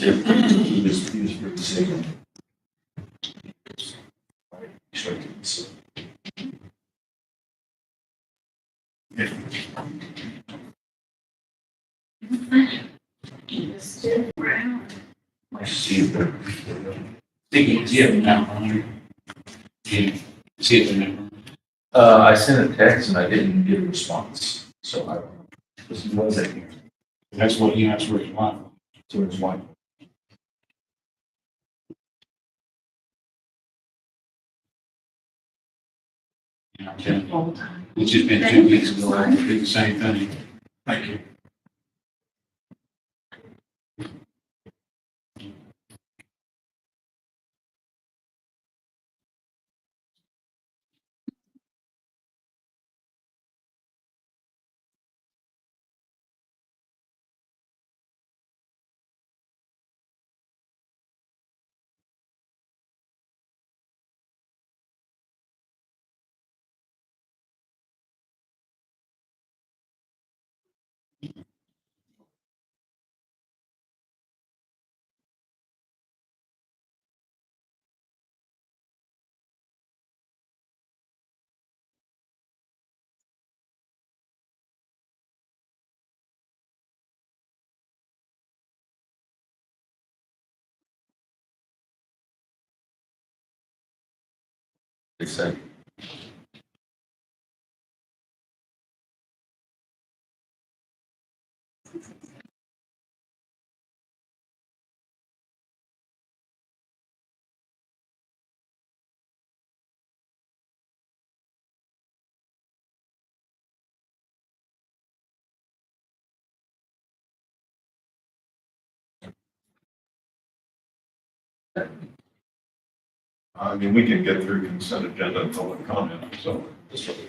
He was pretty sick. See if they're. See it in there. I sent a text and I didn't get a response, so I don't know. This was it here. That's what he asked for his wife. To his wife. You know, it's just been 2 weeks ago. I did the same thing. Thank you. They said. I mean, we can get through consent agenda and public comment, so this will be.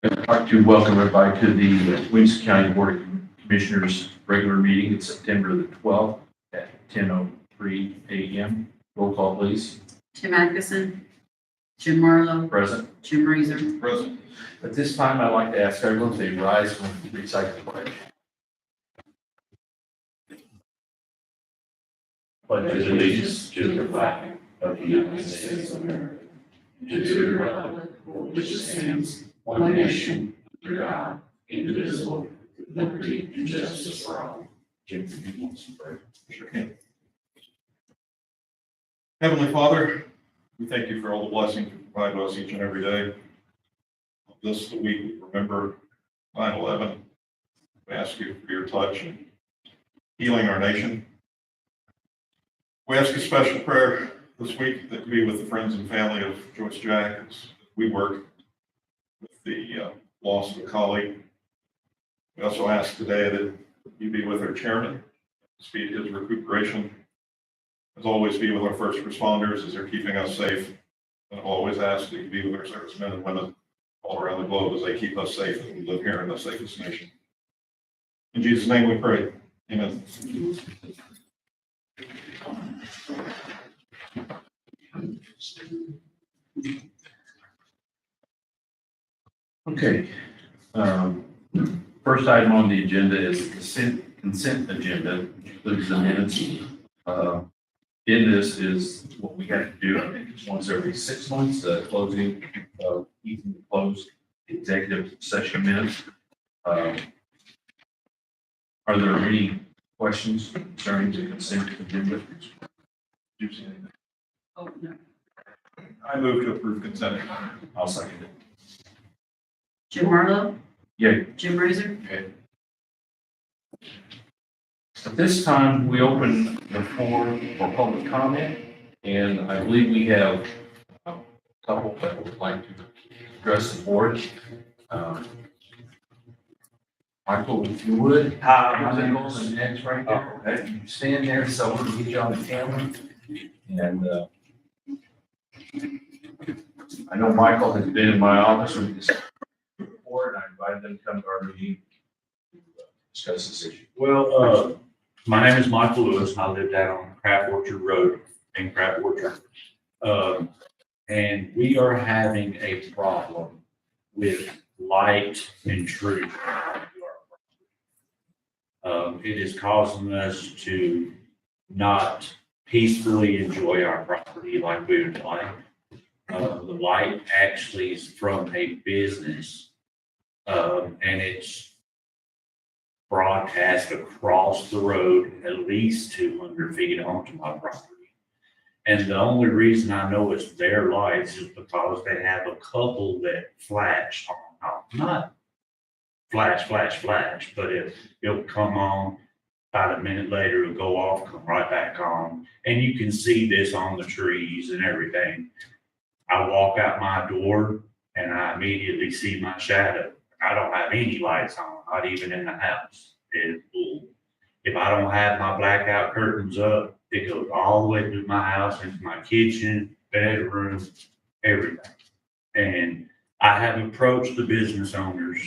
I'd like to welcome everybody to the Winston County Board of Commissioners regular meeting. It's September the 12th at 10:03 a.m. Roll call, please. Tim Atkinson, Jim Marlowe, Present. Jim Reeser. Present. At this time, I'd like to ask everyone to rise when we recite the pledge. Pledge allegiance to the flag of the United States of America, and to the republic for which it stands, one nation, under God, indivisible, with liberty and justice for all. Jim, if you want some prayer. Sure can. Heavenly Father, we thank you for all the blessings you provide to us each and every day. This week, we remember 9/11. We ask you for your touch and healing our nation. We ask a special prayer this week that you be with the friends and family of Joyce Jack as we work with the loss of a colleague. We also ask today that you be with our chairman, speed his recuperation. As always, be with our first responders as they're keeping us safe. And I've always asked that you be with our servicemen and women all around the globe as they keep us safe as we live here in the safest nation. In Jesus' name we pray. Amen. Okay. First item on the agenda is the consent agenda, which includes the minutes. In this is what we have to do, I think it's once every 6 months, closing, even close executive session minutes. Are there any questions concerning the consent agenda? Oh, no. I move to approve consent agenda. I'll second it. Jim Marlowe, Yeah. Jim Reeser. Okay. At this time, we open the floor for public comment, and I believe we have a couple that would like to address the board. Michael, if you would. Hi, my Name name is, and names right there. Okay, you stand there so we can get you on the camera. And I know Michael has been in my office with this before, and I invited them to come to our meeting to discuss this issue. well, my name is Michael Lewis, and I live down on Craft Orchard Road. in Crab Orchard. And we are having a problem with light intrusion. It is causing us to not peacefully enjoy our property like we would like. The light actually is from a business, and it's broadcast across the road at least 200 feet onto my property. And the only reason I know it's their lights is because they have a couple that flash on, not flash, but it'll come on, about a minute later, it'll go off, come right back on. And you can see this on the trees and everything. I walk out my door and I immediately see my shadow. I don't have any lights on, not even in the house. If I don't have my blackout curtains up, it goes all the way through my house, into my kitchen, bedroom, everything. And I have approached the business owners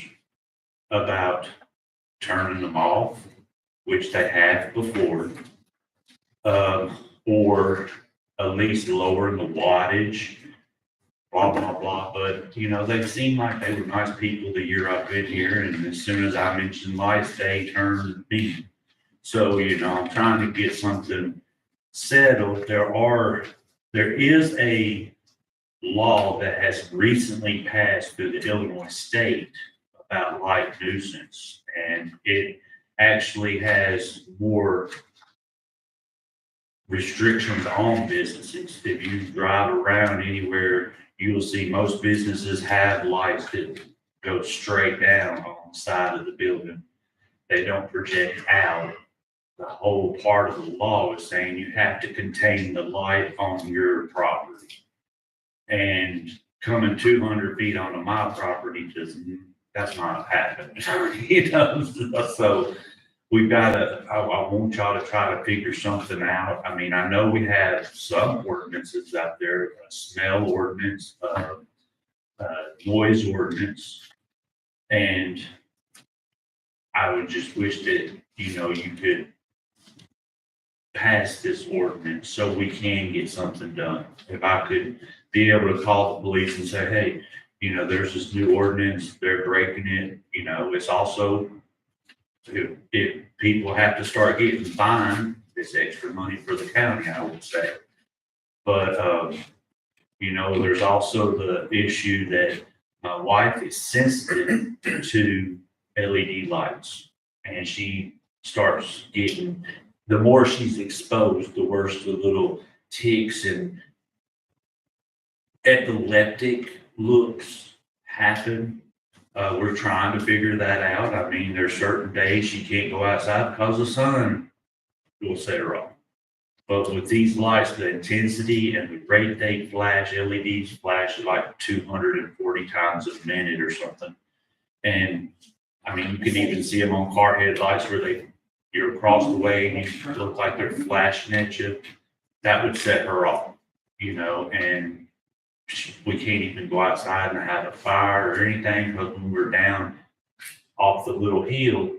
about turning them off, which they have before, or at least lowering the wattage, blah, blah, blah. But, you know, they seem like they were nice people the year I've been here. And as soon as I mentioned lights, they turned me. So, you know, I'm trying to get something settled. There is a law that has recently passed through the Illinois state about light nuisance, and it actually has more restrictions on businesses. If you drive around anywhere, you will see most businesses have lights that go straight down on the side of the building. They don't project out. The whole part of the law is saying you have to contain the light on your property. And coming 200 feet onto my property that's not happening. You know, so we've got to, I want y'all to try to figure something out. I mean, I know we have some ordinances out there, a smell ordinance, noise ordinance. And I would just wish that, you know, you could pass this ordinance so we can get something done. If I could be able to call the police and say, hey, you know, there's this new ordinance, they're breaking it, you know, it's also, if people have to start getting fined, it's extra money for the county, I would say. But, you know, there's also the issue that my wife is sensitive to LED lights, and she starts getting, the more she's exposed, the worse the little ticks and epileptic looks happen. We're trying to figure that out. I mean, there's certain days she can't go outside because the sun will set her off. But with these lights, the intensity and the rate they flash, LEDs flash like 240 times a minute or something. And I mean, you can even see them on car headlights where you're across the way and you look like they're flashing at you. That would set her off, you know, and we can't even go outside and have a fire or anything, because when we're down off the little hill,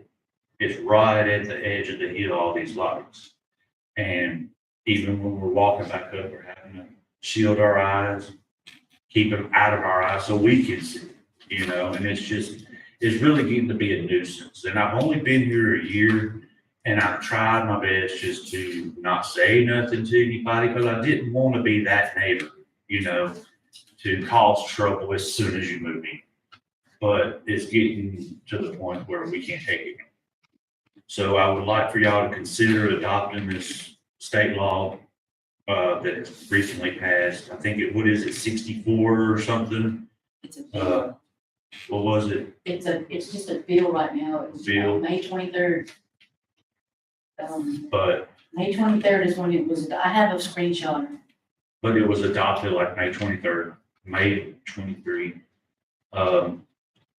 it's right at the edge of the hill, all these lights. And even when we're walking back up, we're having to shield our eyes, keep them out of our eyes so we can see, you know, and it's really getting to be a nuisance. And I've only been here a year, and I've tried my best just to not say nothing to anybody, because I didn't want to be that neighbor, you know, to cause trouble as soon as you move in. But it's getting to the point where we can't take it. So I would like for y'all to consider adopting this state law that recently passed. I think what is it, 64 or something? It's a bill. What was it? It's just a bill right now. It was Bill. May 23rd. But May 23rd is when it was, I have a screenshot. it was adopted like May 23rd, May 23.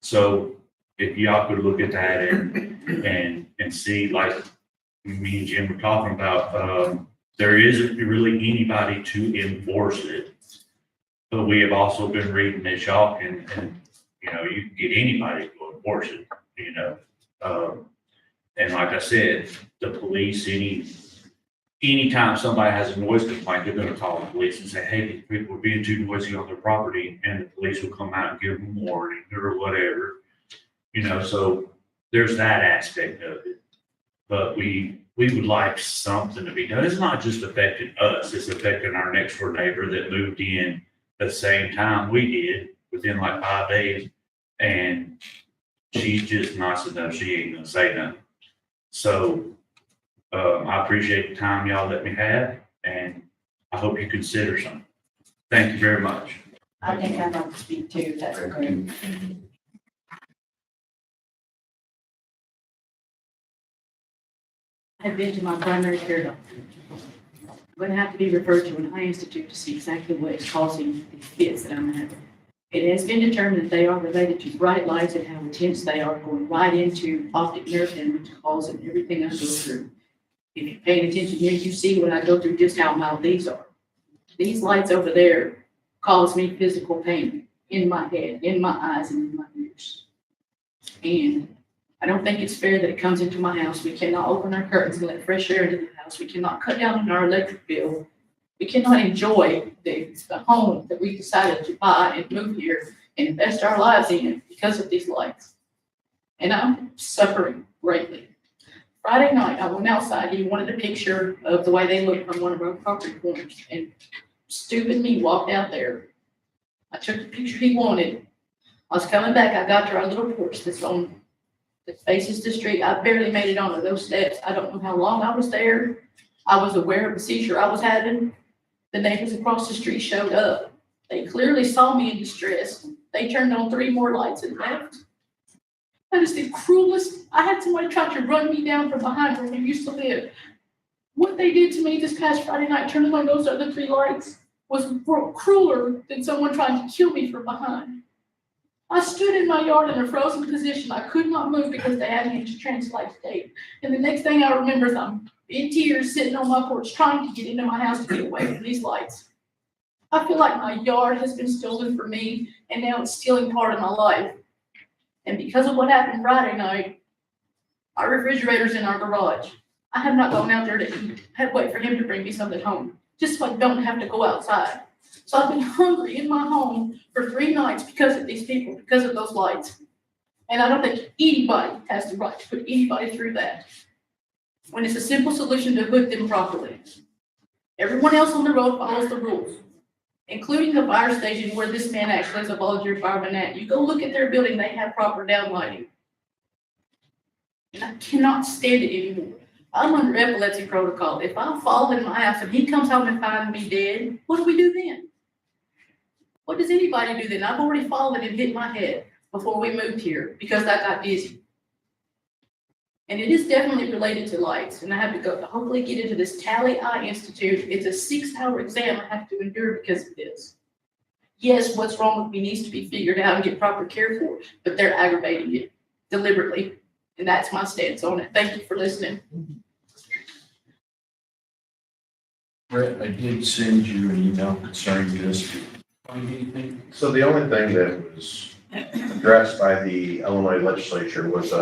So if y'all could look at that and see, like me and Jim were talking about, there isn't really anybody to enforce it. But we have also been reading that y'all can, you know, you can get anybody to enforce it, you know. And like I said, the police, anytime somebody has a noise complaint, they're gonna call the police and say, hey, these people are being too noisy on their property, and the police will come out and give them a warning or whatever. You know, so there's that aspect of it. But we would like something to be done. It's not just affecting us, it's affecting our next door neighbor that moved in at the same time we did, within like 5 days. And she's just nice enough, she ain't gonna say nothing. So, I appreciate the time y'all let me have, and I hope you consider something. Thank you very much. I think I'd like to speak too, if that's okay. I've been to my primary care doctor. I'm gonna have to be referred to an eye institute to see exactly what is causing these fits that I'm having. It has been determined that they are related to bright lights and how intense they are, going right into optic nerve damage, causing everything I go through. If you're paying attention here, you see when I go through just how mild these are. These lights over there cause me physical pain in my head, in my eyes, and in my ears. And I don't think it's fair that it comes into my house. We cannot open our curtains and let fresh air into the house. We cannot cut down on our electric bill. We cannot enjoy the home that we decided to buy and move here and invest our lives in because of these lights. And I'm suffering greatly. Friday night, I went outside. He wanted a picture of the way they look from one of our property corners, and stupid me walked out there. I took the picture he wanted. I was coming back. I got to our little porch that faces the street. I barely made it onto those steps. I don't know how long I was there. I was aware of the seizure I was having. The neighbors across the street showed up. They clearly saw me in distress. They turned on 3 more lights and left. That is the cruelest. I had somebody try to run me down from behind where we used to live. What they did to me this past Friday night, turning on those other 3 lights, was crueler than someone trying to kill me from behind. I stood in my yard in a frozen position. I could not move because they had me in transplant state. And the next thing I remember is I'm in tears sitting on my porch trying to get into my house to get away from these lights. I feel like my yard has been stolen from me, and now it's stealing part of my life. And because of what happened Friday night, our refrigerator's in our garage. I have not gone out there to eat. I had to wait for him to bring me something home, just so I don't have to go outside. So I've been hungry in my home for 3 nights because of these people, because of those lights. And I don't think anybody has the right to put anybody through that, when it's a simple solution to hook them properly. Everyone else on the road follows the rules, including the fire station where this man actually is a volunteer fireman at. You go look at their building, they have proper downlighting. And I cannot stand it anymore. I'm under epilepsy protocol. If I fall in my house and he comes home and finds me dead, what do we do then? What does anybody do then? I've already fallen and hit my head before we moved here because I got dizzy. And it is definitely related to lights. And I have to go to hopefully get into this Tally Eye Institute. It's a 6-hour exam I have to endure because of this. Yes, what's wrong with me needs to be figured out and get proper care for, but they're aggravating it deliberately. And that's my stance on it. Thank you for listening. Brett, I did send you an email concerning this. Did you find anything? So the only thing that was addressed by the Illinois legislature was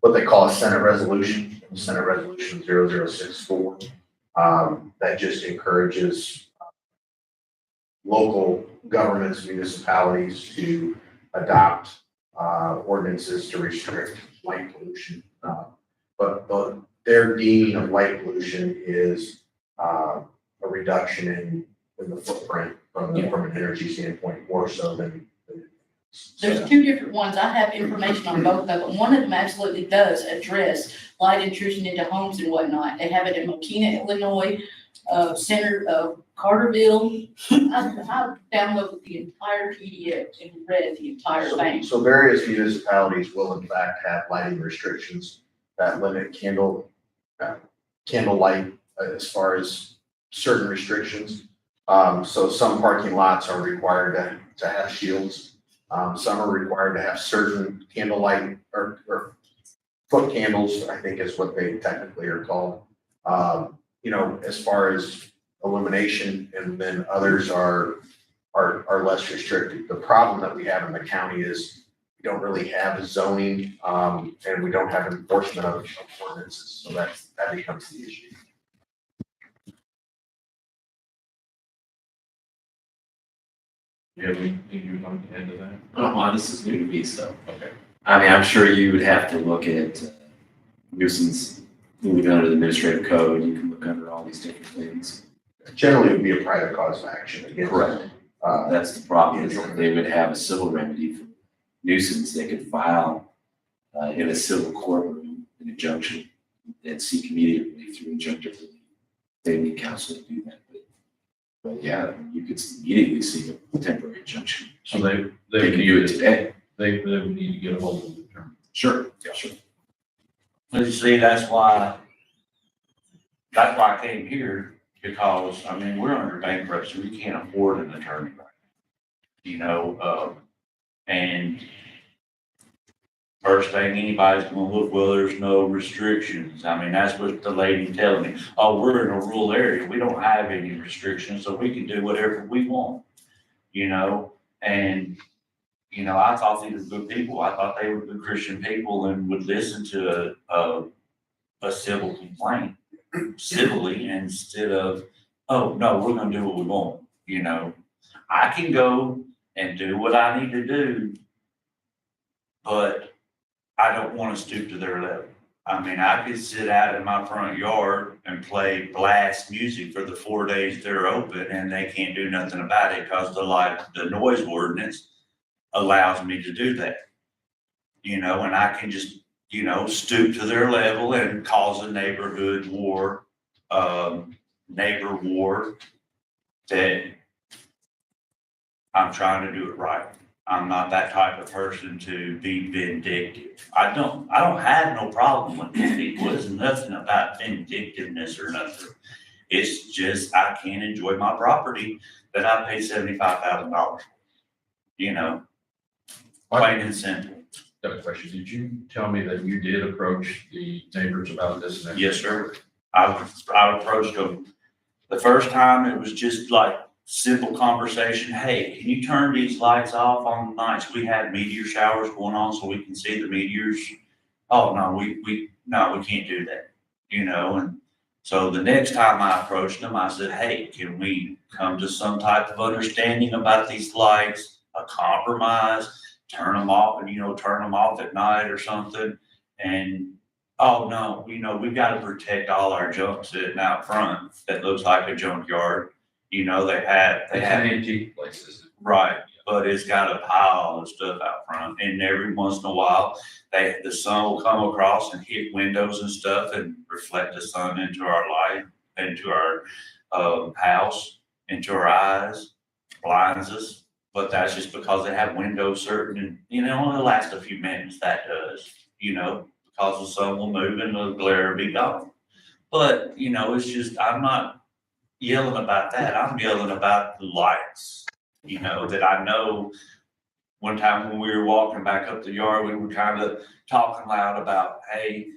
what they call a Senate resolution, Senate Resolution 0064. That just encourages local governments, municipalities to adopt ordinances to restrict light pollution. But their deeming of light pollution is a reduction in the footprint from an energy standpoint, more so than. There's 2 different ones. I have information on both of them. One of them absolutely does address light intrusion into homes and whatnot. They have it in Mokina, Illinois, center of Carterville. I downloaded the entire PDF and read the entire thing. So various municipalities will in fact have lighting restrictions that limit candle light as far as certain restrictions. So some parking lots are required to have shields. Some are required to have certain candle light or foot candles, I think is what they technically are called. As far as illumination, and then others are less restricted. The problem that we have in the county is we don't really have zoning, and we don't have enforcement of ordinances. So that becomes the issue. Do you have anything you'd like to add to that? Oh, this is new to me, so. Okay. I mean, I'm sure you would have to look at nuisance, moving under the administrative code, you can look under all these different things. Generally, it would be a private cause of action against. Correct. That's the problem, is that they would have a civil remedy for nuisance, they could file in a civil courtroom, an injunction, and seek immediate relief through injunctive relief. They need counsel to do that, but yeah, you could immediately seek a temporary injunction. So they They would can do it need, today. they would need to get a hold of the attorney. Sure, yeah, sure. But you see, that's why I came here, because, I mean, we're under bankruptcy, we can't afford an attorney right now. You know, and first thing anybody's gonna look, well, there's no restrictions. I mean, that's what the lady telling me. Oh, we're in a rural area, we don't have any restrictions, so we can do whatever we want, you know? And, you know, I thought these were good people. I thought they were good Christian people and would listen to a civil complaint civilly instead of, oh, no, we're gonna do what we want, you know? I can go and do what I need to do, but I don't wanna stoop to their level. I mean, I could sit out in my front yard and play blast music for the 4 days they're open and they can't do nothing about it because the noise ordinance allows me to do that. You know, and I can just, you know, stoop to their level and cause a neighborhood war, neighbor war that I'm trying to do it right. I'm not that type of person to be vindictive. I don't have no problem with these people. It's nothing about vindictiveness or nothing. It's just, I can't enjoy my property that I paid $75,000. You know, plain and simple. Got a question. Did you tell me that you did approach the neighbors about this? and that? Yes, sir. I approached them. The first time it was just like simple conversation. Hey, can you turn these lights off on the nights we have meteor showers going on so we can see the meteors? Oh, no, we can't do that, you know? And so the next time I approached them, I said, hey, can we come to some type of understanding about these lights, a compromise, turn them off and, you know, turn them off at night or something? And, oh, no, you know, we've got to protect all our junk sitting out front that looks like a junkyard. You know, they have, It's an antique places. right, but it's got a pile of stuff out front, and every once in a while, the sun will come across and hit windows and stuff and reflect the sun into our light, into our, house, into our eyes, blinds us. But that's just because they have windows certain, and, you know, only last a few minutes, that does, you know, because the sun will move and the glare will be gone. But, you know, it's just, I'm not yelling about that. I'm yelling about the lights, you know, that I know. One time when we were walking back up the yard, we were kind of talking loud about, hey,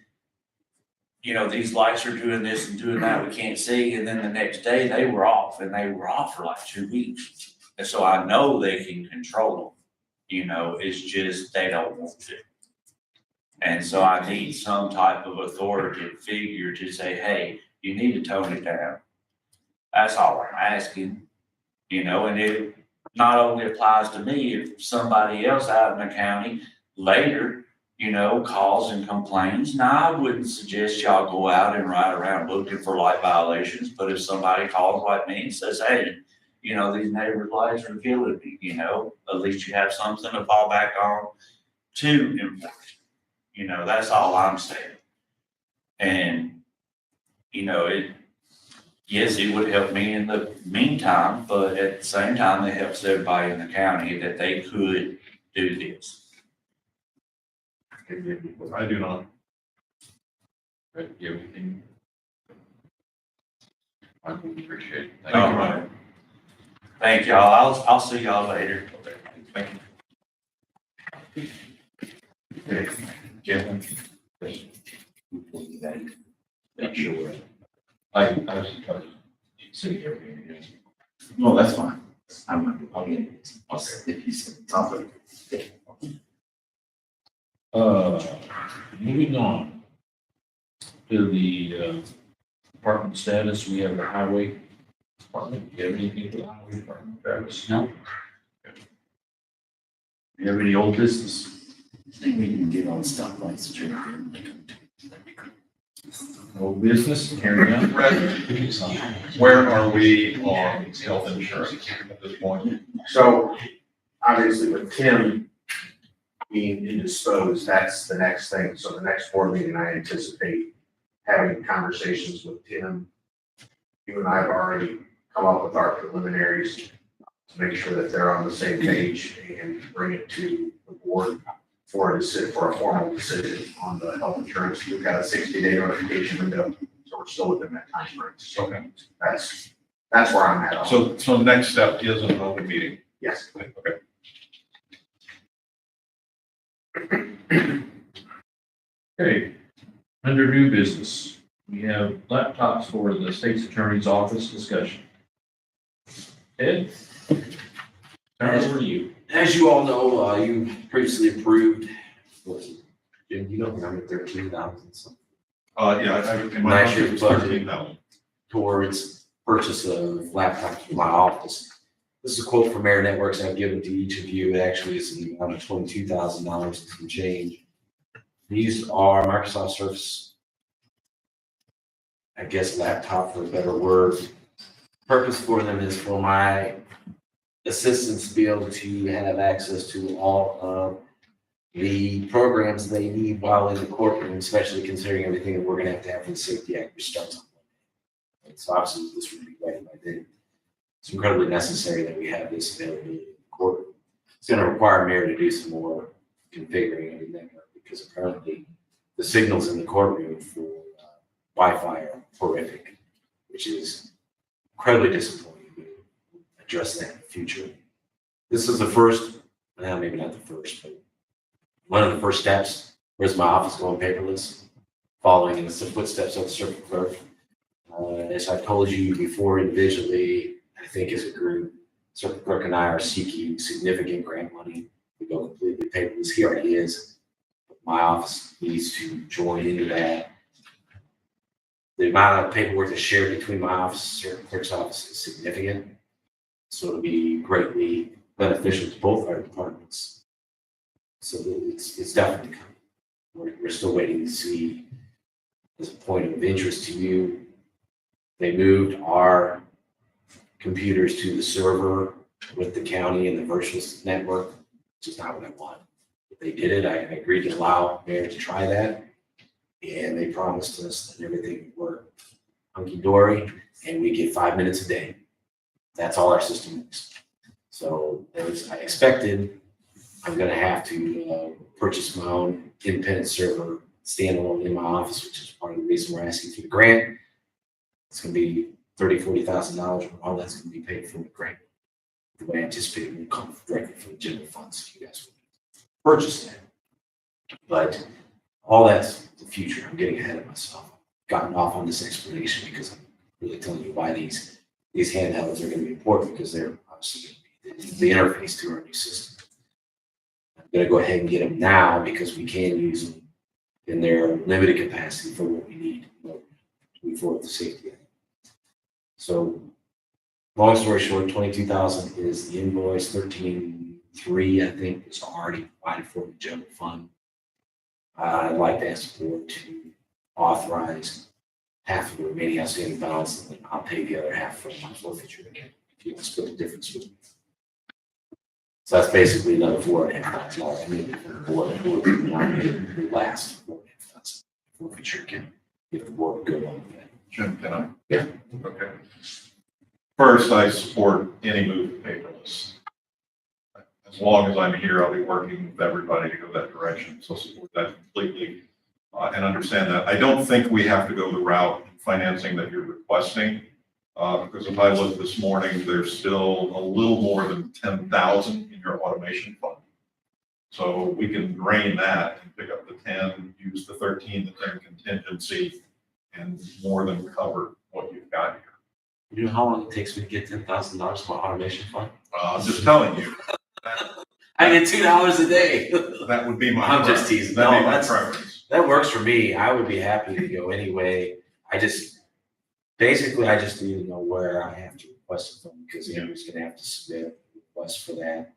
you know, these lights are doing this and doing that, we can't see. And then the next day they were off, and they were off for like 2 weeks. And so I know they can control them, you know, it's just they don't want to. And so I need some type of authoritative figure to say, hey, you need to tone it down. That's all I'm asking, you know, and it not only applies to me, if somebody else out in the county later, you know, calls and complains. Now, I wouldn't suggest y'all go out and ride around looking for light violations, but if somebody calls like me and says, hey, you know, these neighbors' lights are killing me, you know, at least you have something to fall back on to enforce. You know, that's all I'm saying. And, you know, yes, it would help me in the meantime, but at the same time, it helps everybody in the county that they could do this. I do not. Do you have anything? I appreciate it. Thank All you. right. Thank y'all. I'll see y'all later. Thank you. Okay, Jim. Make sure. I was sitting here. No, that's fine. I'll get it. If you said something. Moving on to the department status, we have the highway department. Do you have anything for the highway department, Travis? No. Do you have any old business? I think we can get on stoplights to drink beer. That'd be great. Old business, hearing none. Where are we on health insurance at this point? So obviously with Tim being indisposed, that's the next thing. So the next board meeting, I anticipate having conversations with Tim. You and I have already come up with our preliminaries to make sure that they're on the same page and bring it to the board for a formal decision on the health insurance. We've got a 60-day notification window, so we're still within that time frame. So Okay. that's where I'm at. So the next step is an open meeting. Yes. Okay. Okay, under new business, we have laptops for the state's attorney's office discussion. Ed? Turn it over to you. As you all know, you previously approved, what was it? Jim, you don't remember 13,000 something Yeah, in my Last budget, year's it's budget. 13,000. towards purchase of laptops for my office. This is a quote from Air Networks I've given to each of you. It actually is in the amount of $22,000 and some change. These are Microsoft Surface, I guess laptop for a better word. Purpose for them is for my assistants to be able to have access to all of the programs they need while in the courtroom, especially considering everything that we're gonna have to have for the Safety Act, which starts on Monday. And so obviously this would be ready by then. It's incredibly necessary that we have this availability in the court. It's gonna require Mayor to do some more configuring of the network because apparently the signals in the courtroom for Wi-Fi are horrific, which is incredibly disappointing. We'll address that in the future. This is the first, well, maybe not the first, but one of the first steps. Where's my office going paperless? Following in the footsteps of the circuit clerk. As I've told you before individually, I think as a group, circuit clerk and I are seeking significant grant money to go completely paperless. He already is. My office needs to join into that. The amount of paperwork that's shared between my office and circuit clerk's office is significant. So it'll be greatly beneficial to both our departments. So it's definitely coming. We're still waiting to see, as a point of interest to you, they moved our computers to the server with the county and the virtual network, which is not what I want. If they did it, I agreed to allow Mayor to try that. And they promised us that everything would work hunky-dory and we get 5 minutes a day. That's all our system is. So as I expected, I'm gonna have to purchase my own independent server standalone in my office, which is part of the reason we're asking for the grant. It's gonna be $40,000. All that's gonna be paid from the grant. The way I anticipate it will come directly from the general funds. You guys will purchase that. But all that's the future. I'm getting ahead of myself. Gotten off on this explanation because I'm really telling you why these handhelds are gonna be important because they're obviously gonna be the interface to our new system. I'm gonna go ahead and get them now because we can use them in their limited capacity for what we need to move forward with the Safety Act. So, long story short, 22,000 is the invoice. 13,300, I think, is already provided for the general fund. I'd like to ask the board to authorize half of the remaining outstanding balance, and then I'll pay the other half from my forfeiture account. If you want to split the difference with me. So that's basically another $4,500. I mean, the board would nominate the last $4,500 forfeiture account if the board would go along with that. Jim, can I? Yeah. Okay. First, I support any move to paperless. As long as I'm here, I'll be working with everybody to go that direction, so support that completely and understand that. I don't think we have to go the route of financing that you're requesting, because if I look this morning, there's still a little more than 10,000 in your automation fund. So we can drain that and pick up the 10, use the 13, the 10 contingency, and more than cover what you've got here. You know how long it takes me to get $10,000 for automation fund? I'm just telling you, I get $2 a day. that would be my. I'm just preference. teasing. That'd No, be my that's- preference. That works for me. I would be happy to go anyway. I just need to know where I have to request it from because Andrew's gonna have to submit a request for that.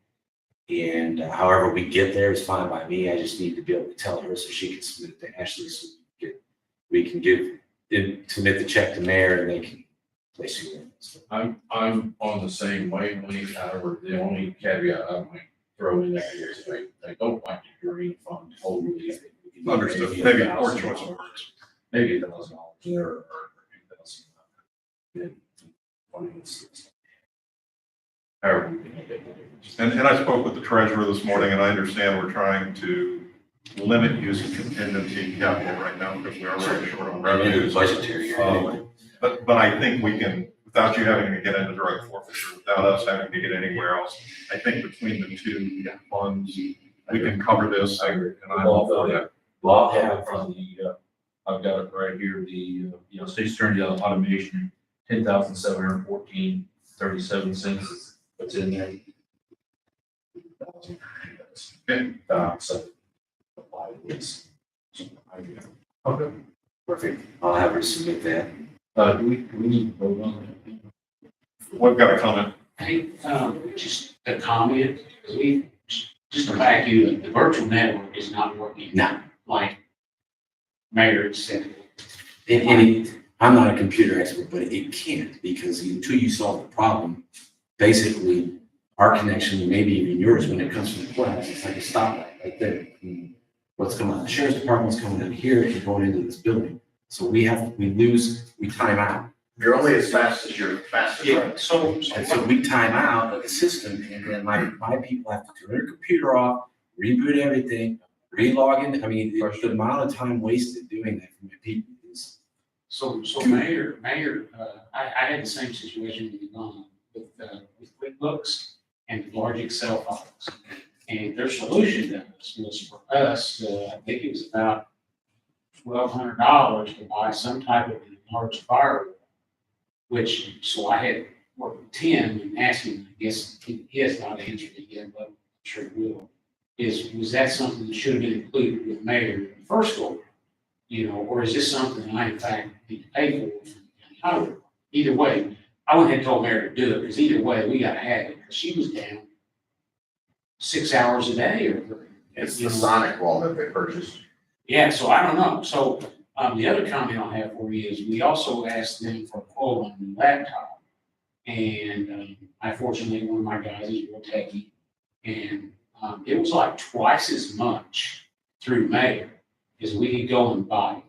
And however we get there is fine by me. I just need to be able to tell her so she can submit it to Ashley, so we can submit the check to mayor and they can place it in. So, I'm on the same wavelength, however, the only caveat I might throw in there is I don't like the green fund totally. Understood, maybe poor choice of words. Maybe $1,000 there or 2,000. However, we can make it. And I spoke with the treasurer this morning, and I understand we're trying to limit use of contingency capital right now because we are very short on revenues. Budgetary year anyway. But I think we can, without you having to get into direct forfeiture, without us having to get anywhere else, I think between the two funds, we can cover this, and I'm all for that. Well, I'll have from I've got it right here, State Attorney Automation, 10,714.37 what's in there. Okay. So. Apply this. Okay. Perfect. I'll have her submit that. Do we need to vote on that? We've got a comment. Hey, just a comment, because just to back you, up, the virtual network is not working. No. Like Mayor said. I'm not a computer expert, but it can't, because until you solve the problem, basically our connection, maybe even yours, when it comes from the courthouse, it's like a stoplight right there. What's coming out of the sheriff's department, what's coming out here, and going into this building. So we time out. You're only as fast as your fastest. Yeah, so And so we time out of the system, and then my people have to turn their computer off, reboot everything, re-log in. I mean, the amount of time wasted doing that for my people is. So Mayor, I had the same situation with QuickBooks and large Excel files. And their solution to this was for us, I think it was about $1,200 to buy some type of large firewall. So I had worked with Tim and asked him, I guess he has not answered it yet, but I'm sure he will. Was that something that should have been included with Mayor in the first go? Or is this something I in fact need to pay for? However, either way, I wouldn't have told Mayor to do it, because either way, we gotta have it, because she was down 6 hours a day or. It's the Sonic wall that they purchased. Yeah, so I don't know. So, the other comment I'll have for you is we also asked them for a quote on the laptop. And, unfortunately, one of my guys is real techie. And, it was like twice as much through Mayor as we could go and buy it.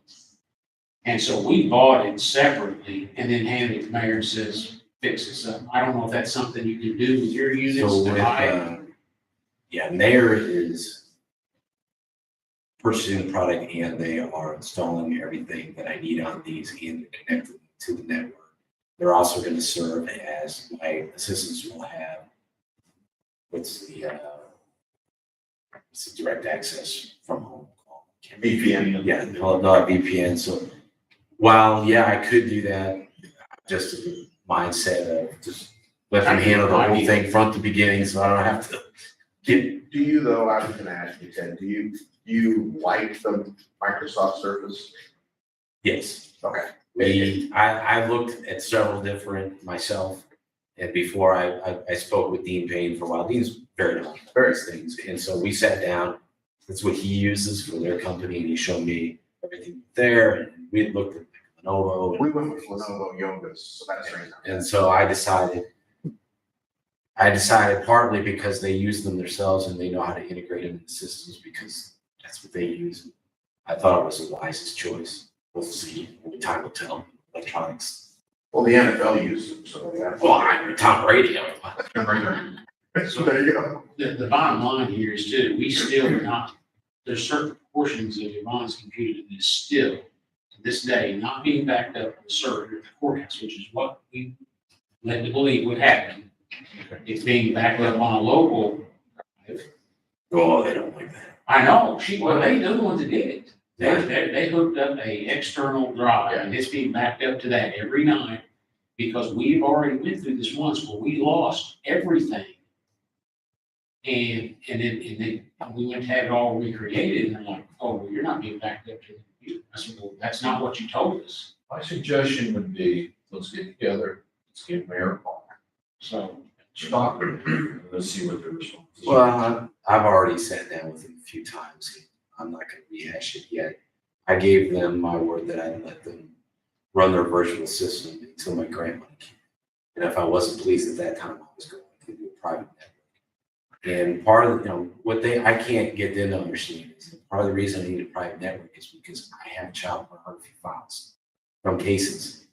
And so we bought it separately and then handed it to Mayor and says, fix this up. I don't know if that's something you can do with your units So to with, buy it. Mayor is purchasing the product, and they are installing everything that I need on these and connecting to the network. They're also going to serve as my assistants will have what's the direct access from home call. VPN. Yeah, they'll have VPN. So while, I could do that, just the mindset of just let them handle the whole thing front to beginning, so I don't have to get. Do you though, I was gonna ask you, Ted, do you like the Microsoft Surface? Yes. Okay. I looked at several different myself, and before I spoke with Dean Payne for a while. Dean's very knowledgeable about various things, and so we sat down. That's what he uses for their company, and he showed me everything there, and we had looked at Lenovo. We went with Lenovo Yogas, so that's right. And so I decided partly because they use them themselves and they know how to integrate them into systems, because that's what they use. I thought it was the wisest choice. We'll see. Only time will tell. Electronics. Well, the NFL uses them, so that's. Well, I'm Tom Brady. So there you go. The bottom line here is too, we still are not, there's certain portions of Yvonne's computer that is still, to this day, not being backed up on the server at the courthouse, which is what we led to believe would happen. It's being backed up on a local drive. Oh, they don't like that. I know, they're the ones that did it. They hooked up a external drive, and it's being backed up to that every night, because we've already went through this once where we lost everything. And then we went to have it all recreated, and they're like, oh, well, you're not being backed up to the computer. I said, well, that's not what you told us. My suggestion would be, let's get together, let's get Mayor a call. So stop it. Let's see what the response is. Well, I've already sat down with them a few times. I'm not gonna rehash it yet. I gave them my word that I'd let them run their virtual system until my grant money came. And if I wasn't pleased at that time, I was going to do a private network. And part of, I can't get them to understand is that part of the reason I need a private network is because I have child pornography files from cases.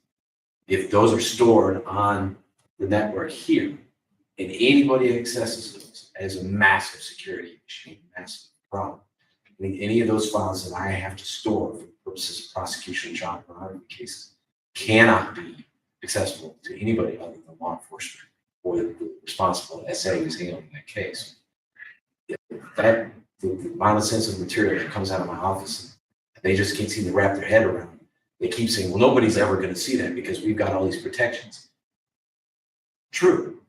If those are stored on the network here, and anybody accesses those, that is a massive security issue, massive problem. I mean, any of those files that I have to store for purposes of prosecution of child pornography cases cannot be accessible to anybody other than law enforcement or the responsible SA who's handling that case. The amount of sensitive material that comes out of my office, they just can't seem to wrap their head around. They keep saying, well, nobody's ever going to see that because we've got all these protections. True.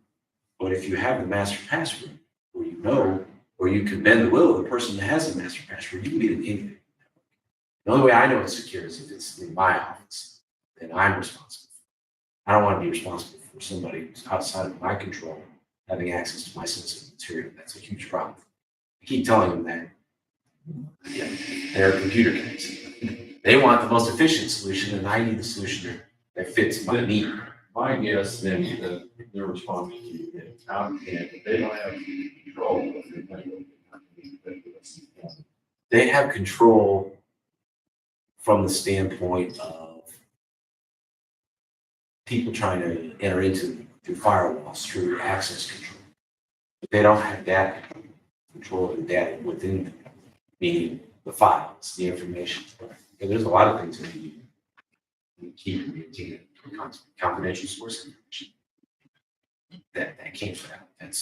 But if you have the master password, or you can bend the will of the person that has the master password, you can get it anything. The only way I know it's secure is if it's in my office, then I'm responsible. I don't want to be responsible for somebody who's outside of my control having access to my sensitive material. That's a huge problem. I keep telling them that. Yeah, they're computer guys. They want the most efficient solution, and I need the solution that fits my need. My guess then that they're responding to you, that out and they don't have control of their network. They have control from the standpoint of people trying to enter into through firewalls, through access control. But they don't have data control of the data within them, meaning the files, the information. And there's a lot of things that you keep and maintain confidential source information. That can't be out.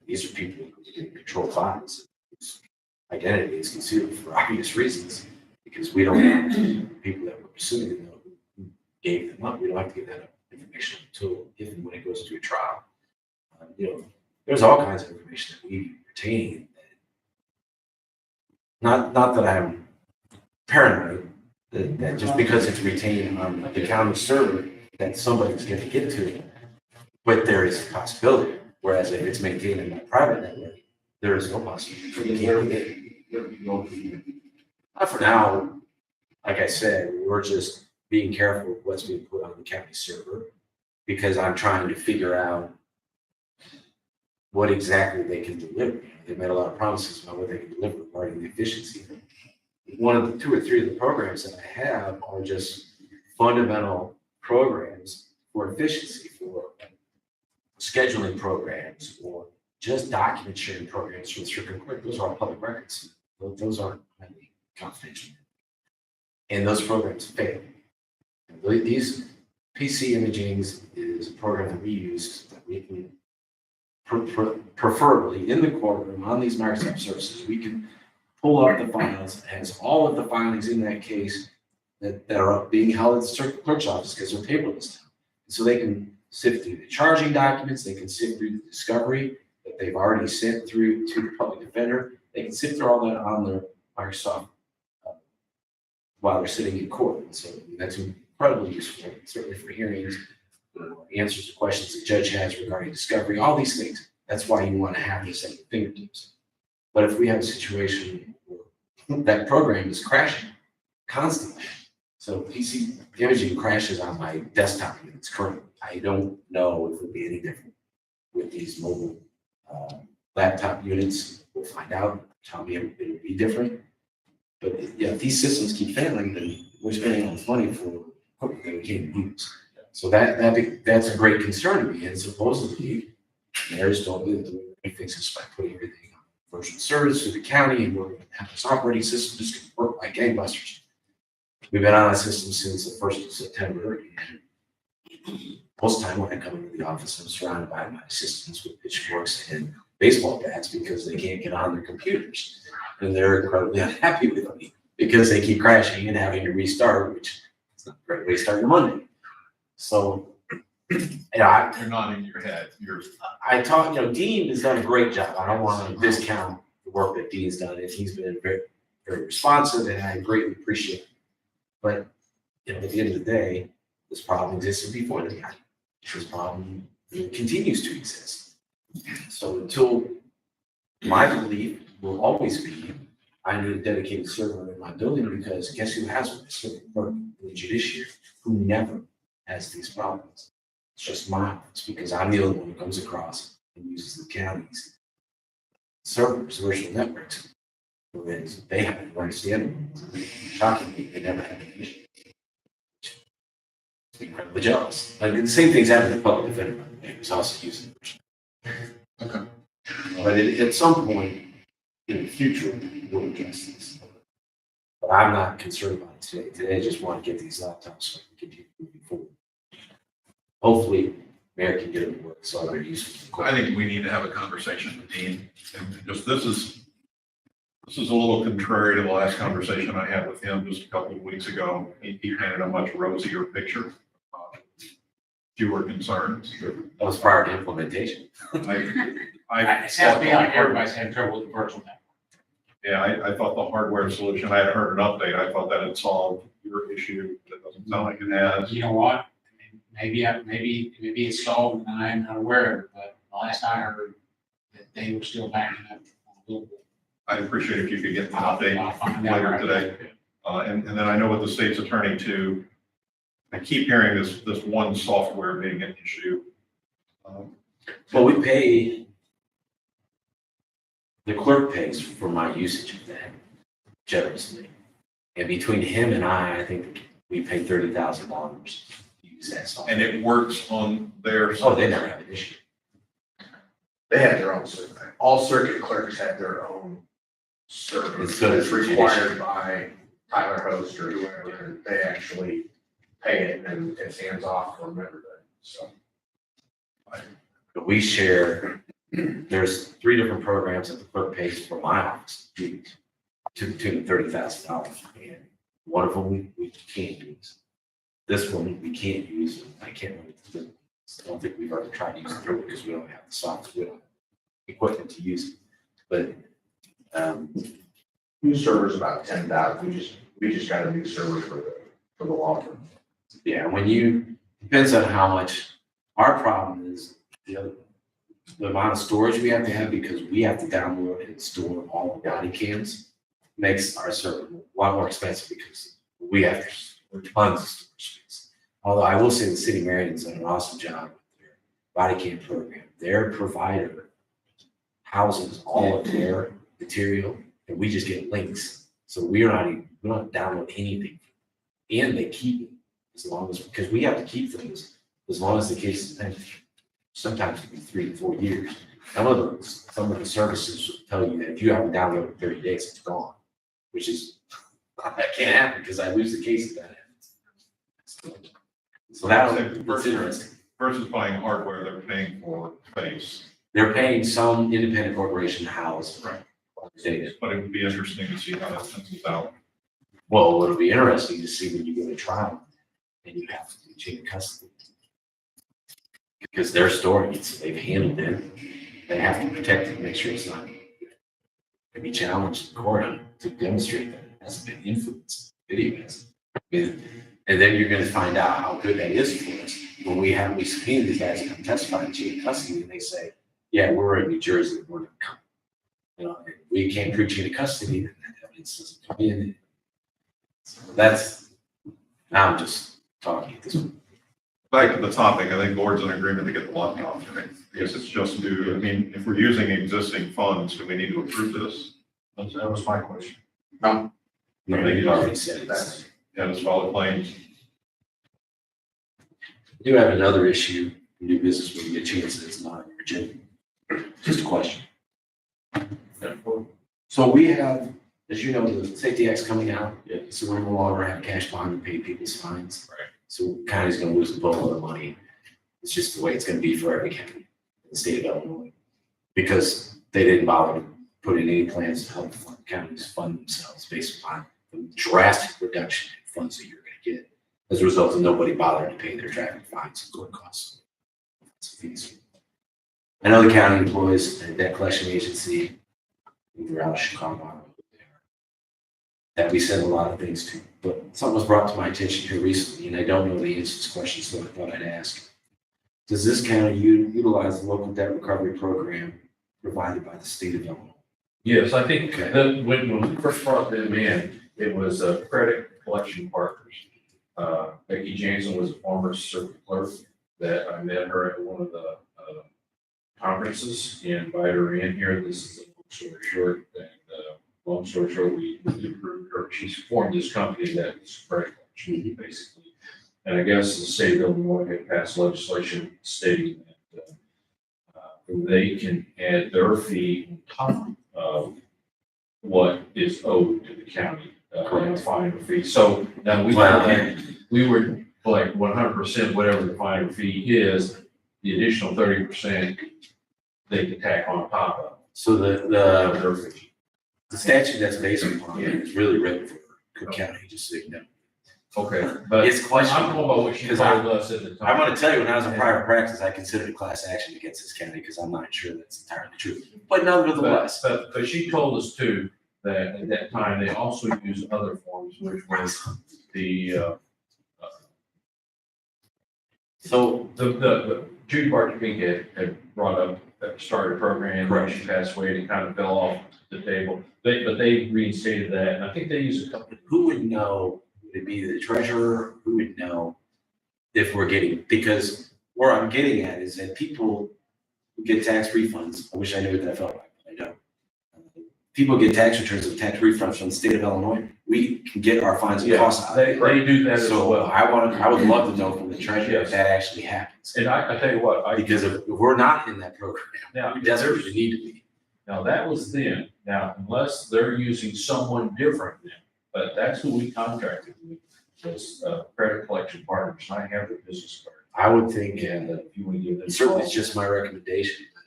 These are people who can control files. Whose identity is concealed for obvious reasons, because we don't want people that we're pursuing to know who gave them up. We don't have to give that information until if and when it goes to a trial. There's all kinds of information that we retain. Not that I'm paranoid that just because it's retained on the county server that somebody's going to get to it, but there is a possibility. Whereas if it's maintained in a private network, there is no possibility. You can't get it. For now, like I said, we're just being careful of what's being put on the county server because I'm trying to figure out what exactly they can deliver. They made a lot of promises about what they can deliver regarding the efficiency. One of the 2 or 3 of the programs that I have are just fundamental programs for efficiency, for scheduling programs, or just document sharing programs from the circuit court. Those are all public records. Those aren't highly confidential. And those programs fail. These PC imagings is a program that we use that we can preferably in the courtroom on these Microsoft services, we can pull up the files. It has all of the filings in that case that are being held at the circuit clerk's office because they're paperless now. So they can sift through the charging documents, they can sift through the discovery that they've already sent through to the public defender. They can sift through all that on their Microsoft while they're sitting in court. And so that's incredibly useful, certainly for hearings, answers to questions the judge has regarding discovery, all these things. That's why you want to have this at your fingertips. But if we have a situation where that program is crashing constantly, so PC imaging crashes on my desktop units currently. I don't know if it would be any different with these mobile laptop units. We'll find out. Tell me it would be different. But if these systems keep failing, then we're spending all this money for equipment that we can't use. So that's a great concern to me. And supposedly, mayors don't do fixes by putting everything on virtual service through the county, and we're going to have this operating system just going to work like gangbusters. We've been on that system since the 1st of September. And most of the time when I come into the office, I'm surrounded by my assistants with pitchforks and baseball bats because they can't get on their computers. And they're incredibly unhappy with me because they keep crashing and having to restart, which is not a great way to start your Monday. So, yeah, You're nodding your head. I talk, Dean has done a great job. I don't want to discount the work that Dean's done. He's been very, very responsive, and I greatly appreciate it. But, at the end of the day, this problem existed before the guy. This problem continues to exist. So until, my belief will always be, I need a dedicated server in my building, because guess who has one? Circuit clerk, the judiciary, who never has these problems. It's just my office, because I'm the only one who comes across and uses the county's servers, virtual networks. Whereas they have to understand, shockingly, they never had an issue. Incredibly jealous. Like, the same thing's happened to the public defender, who's also using it. Okay. But at some point in the future, we'll address this. But I'm not concerned about it today. Today, I just want to get these laptops so I can continue moving forward. Hopefully, Mayor can get them to work, so they're useful. I think we need to have a conversation with Dean, and just, this is a little contrary to the last conversation I had with him just a couple of weeks ago. He painted a much rosier picture, fewer concerns. That was prior to implementation. I It sounds to me like everybody's having trouble with the virtual network. Yeah, I thought the hardware solution, I had heard an update, I thought that had solved your issue, but it doesn't sound like it has. You know what? Maybe it's solved and I'm not aware of it, but the last I heard that they were still backing up on a little bit. I'd appreciate if you could get an update I'll find out later right today. And then I know with the state's attorney too, I keep hearing this one software being an issue. Well, we pay, the clerk pays for my usage of that generously. And between him and I think we pay $30,000 to use that software. And it works on their. Oh, they never have an issue. They have their own server. All circuit clerks have their own server. It's good. It's required by Tyler Host or whoever, and they actually pay it, and it's hands off from everybody, so. But we share, there's 3 different programs that the clerk pays for my office to use, to the tune of $30,000. And one of them we can't use. This one we can't use. I can't really, I don't think we've ever tried to use it through because we don't have the software, we don't have equipment to use it. But New server's about 10,000, we just got a new server for the law firm. yeah, depends on how much, our problem is the amount of storage we have to have, because we have to download and store all the body cams, makes our server a lot more expensive because we have to store tons of storage space. Although I will say the city of Marion's done an awesome job with their body cam program. Their provider houses all of their material, and we just get links. So we don't download anything. And they keep it as long as, because we have to keep things as long as the case is pending. Sometimes it can be 3 to 4 years. Some of the services will tell you that if you haven't downloaded in 30 days, it's gone, which is, that can't happen because I lose the case if that happens. So that's interesting. Versus buying hardware, they're paying for space. They're paying some independent corporation to house Right. data. But it would be interesting to see how that pencils out. Well, it'll be interesting to see when you go to trial and you have to do chain of custody. Because they're storing it, so they've handled it. They have to protect it, make sure it's not to be challenged in court to demonstrate that it hasn't been influenced. Video has. And then you're gonna find out how good that is for us when we subpoena these guys to come testify in chain of custody and they say, yeah, we're in New Jersey, we're gonna come. You know, and we can't prove chain of custody, and that evidence doesn't come in. So that's, now I'm just talking at this point. Back to the topic, I think board's in agreement to get the laptop. I guess it's just due, I mean, if we're using existing funds, do we need to approve this? That was my question. No, you already said it. That's- And it's valid claims. We do have another issue, new business when you get a chance, it's not on your agenda. Just a question. So we have, as you know, the Safety Act's coming out, so we're no longer have cash bond to pay people's fines. Right. So county's gonna lose a boatload of money. It's just the way it's gonna be for every county in the state of Illinois. Because they didn't bother to put in any plans to help counties fund themselves based upon the drastic reduction in funds that you're gonna get as a result of nobody bothering to pay their traffic fines and court costs. Fees. I know the county employs a debt collection agency throughout Chicago that we send a lot of things to, but something was brought to my attention here recently, and I don't know the answer to this question, so I thought I'd ask. does this county utilize the local debt recovery program provided by the state of Illinois? Yes, I think Okay. that when we first brought them in, it was Credit Collection Partners. Becky Jansen was a former circuit clerk that I met her at one of the conferences and invited her in here. This is a long story short, and long story short, we approved her. She's formed this company that is credit collection, basically. And I guess the state of Illinois had passed legislation stating that they can add their fee on top of what is owed to the county, a fine or fee. So now we were like 100%, whatever the fine or fee is, the additional 30% they can tack on top of. So the Their fee. statute that's based upon it is really written for Cook County, just so you know. Okay, but It's questionable. I'm talking about what she Because told us at the time. I'm gonna tell you, when I was in private practice, I considered a class action against this county because I'm not sure that's entirely true. But nonetheless, But she told us too, that at that time, they also used other forms, which was the Judy Barton Pink had brought up, started a program, when she passed away, and it kind of fell off the table. But they reinstated that, and I think they used a couple. who would know? Would it be the treasurer? Who would know if we're getting, because where I'm getting at is that people who get tax refunds, I wish I knew what that felt like, but I don't. People get tax returns and tax refunds from the state of Illinois. We can get our fines and costs out. They do that as So well. I would love to know from the treasurer if that actually happens. And I tell you what, Because if we're not in that program, now, we desperately need to be. now that was then. Now, unless they're using someone different then, but that's who we contracted with, was Credit Collection Partners. And I have their business card. I would think, And if you want to give them. and certainly it's just my recommendation, but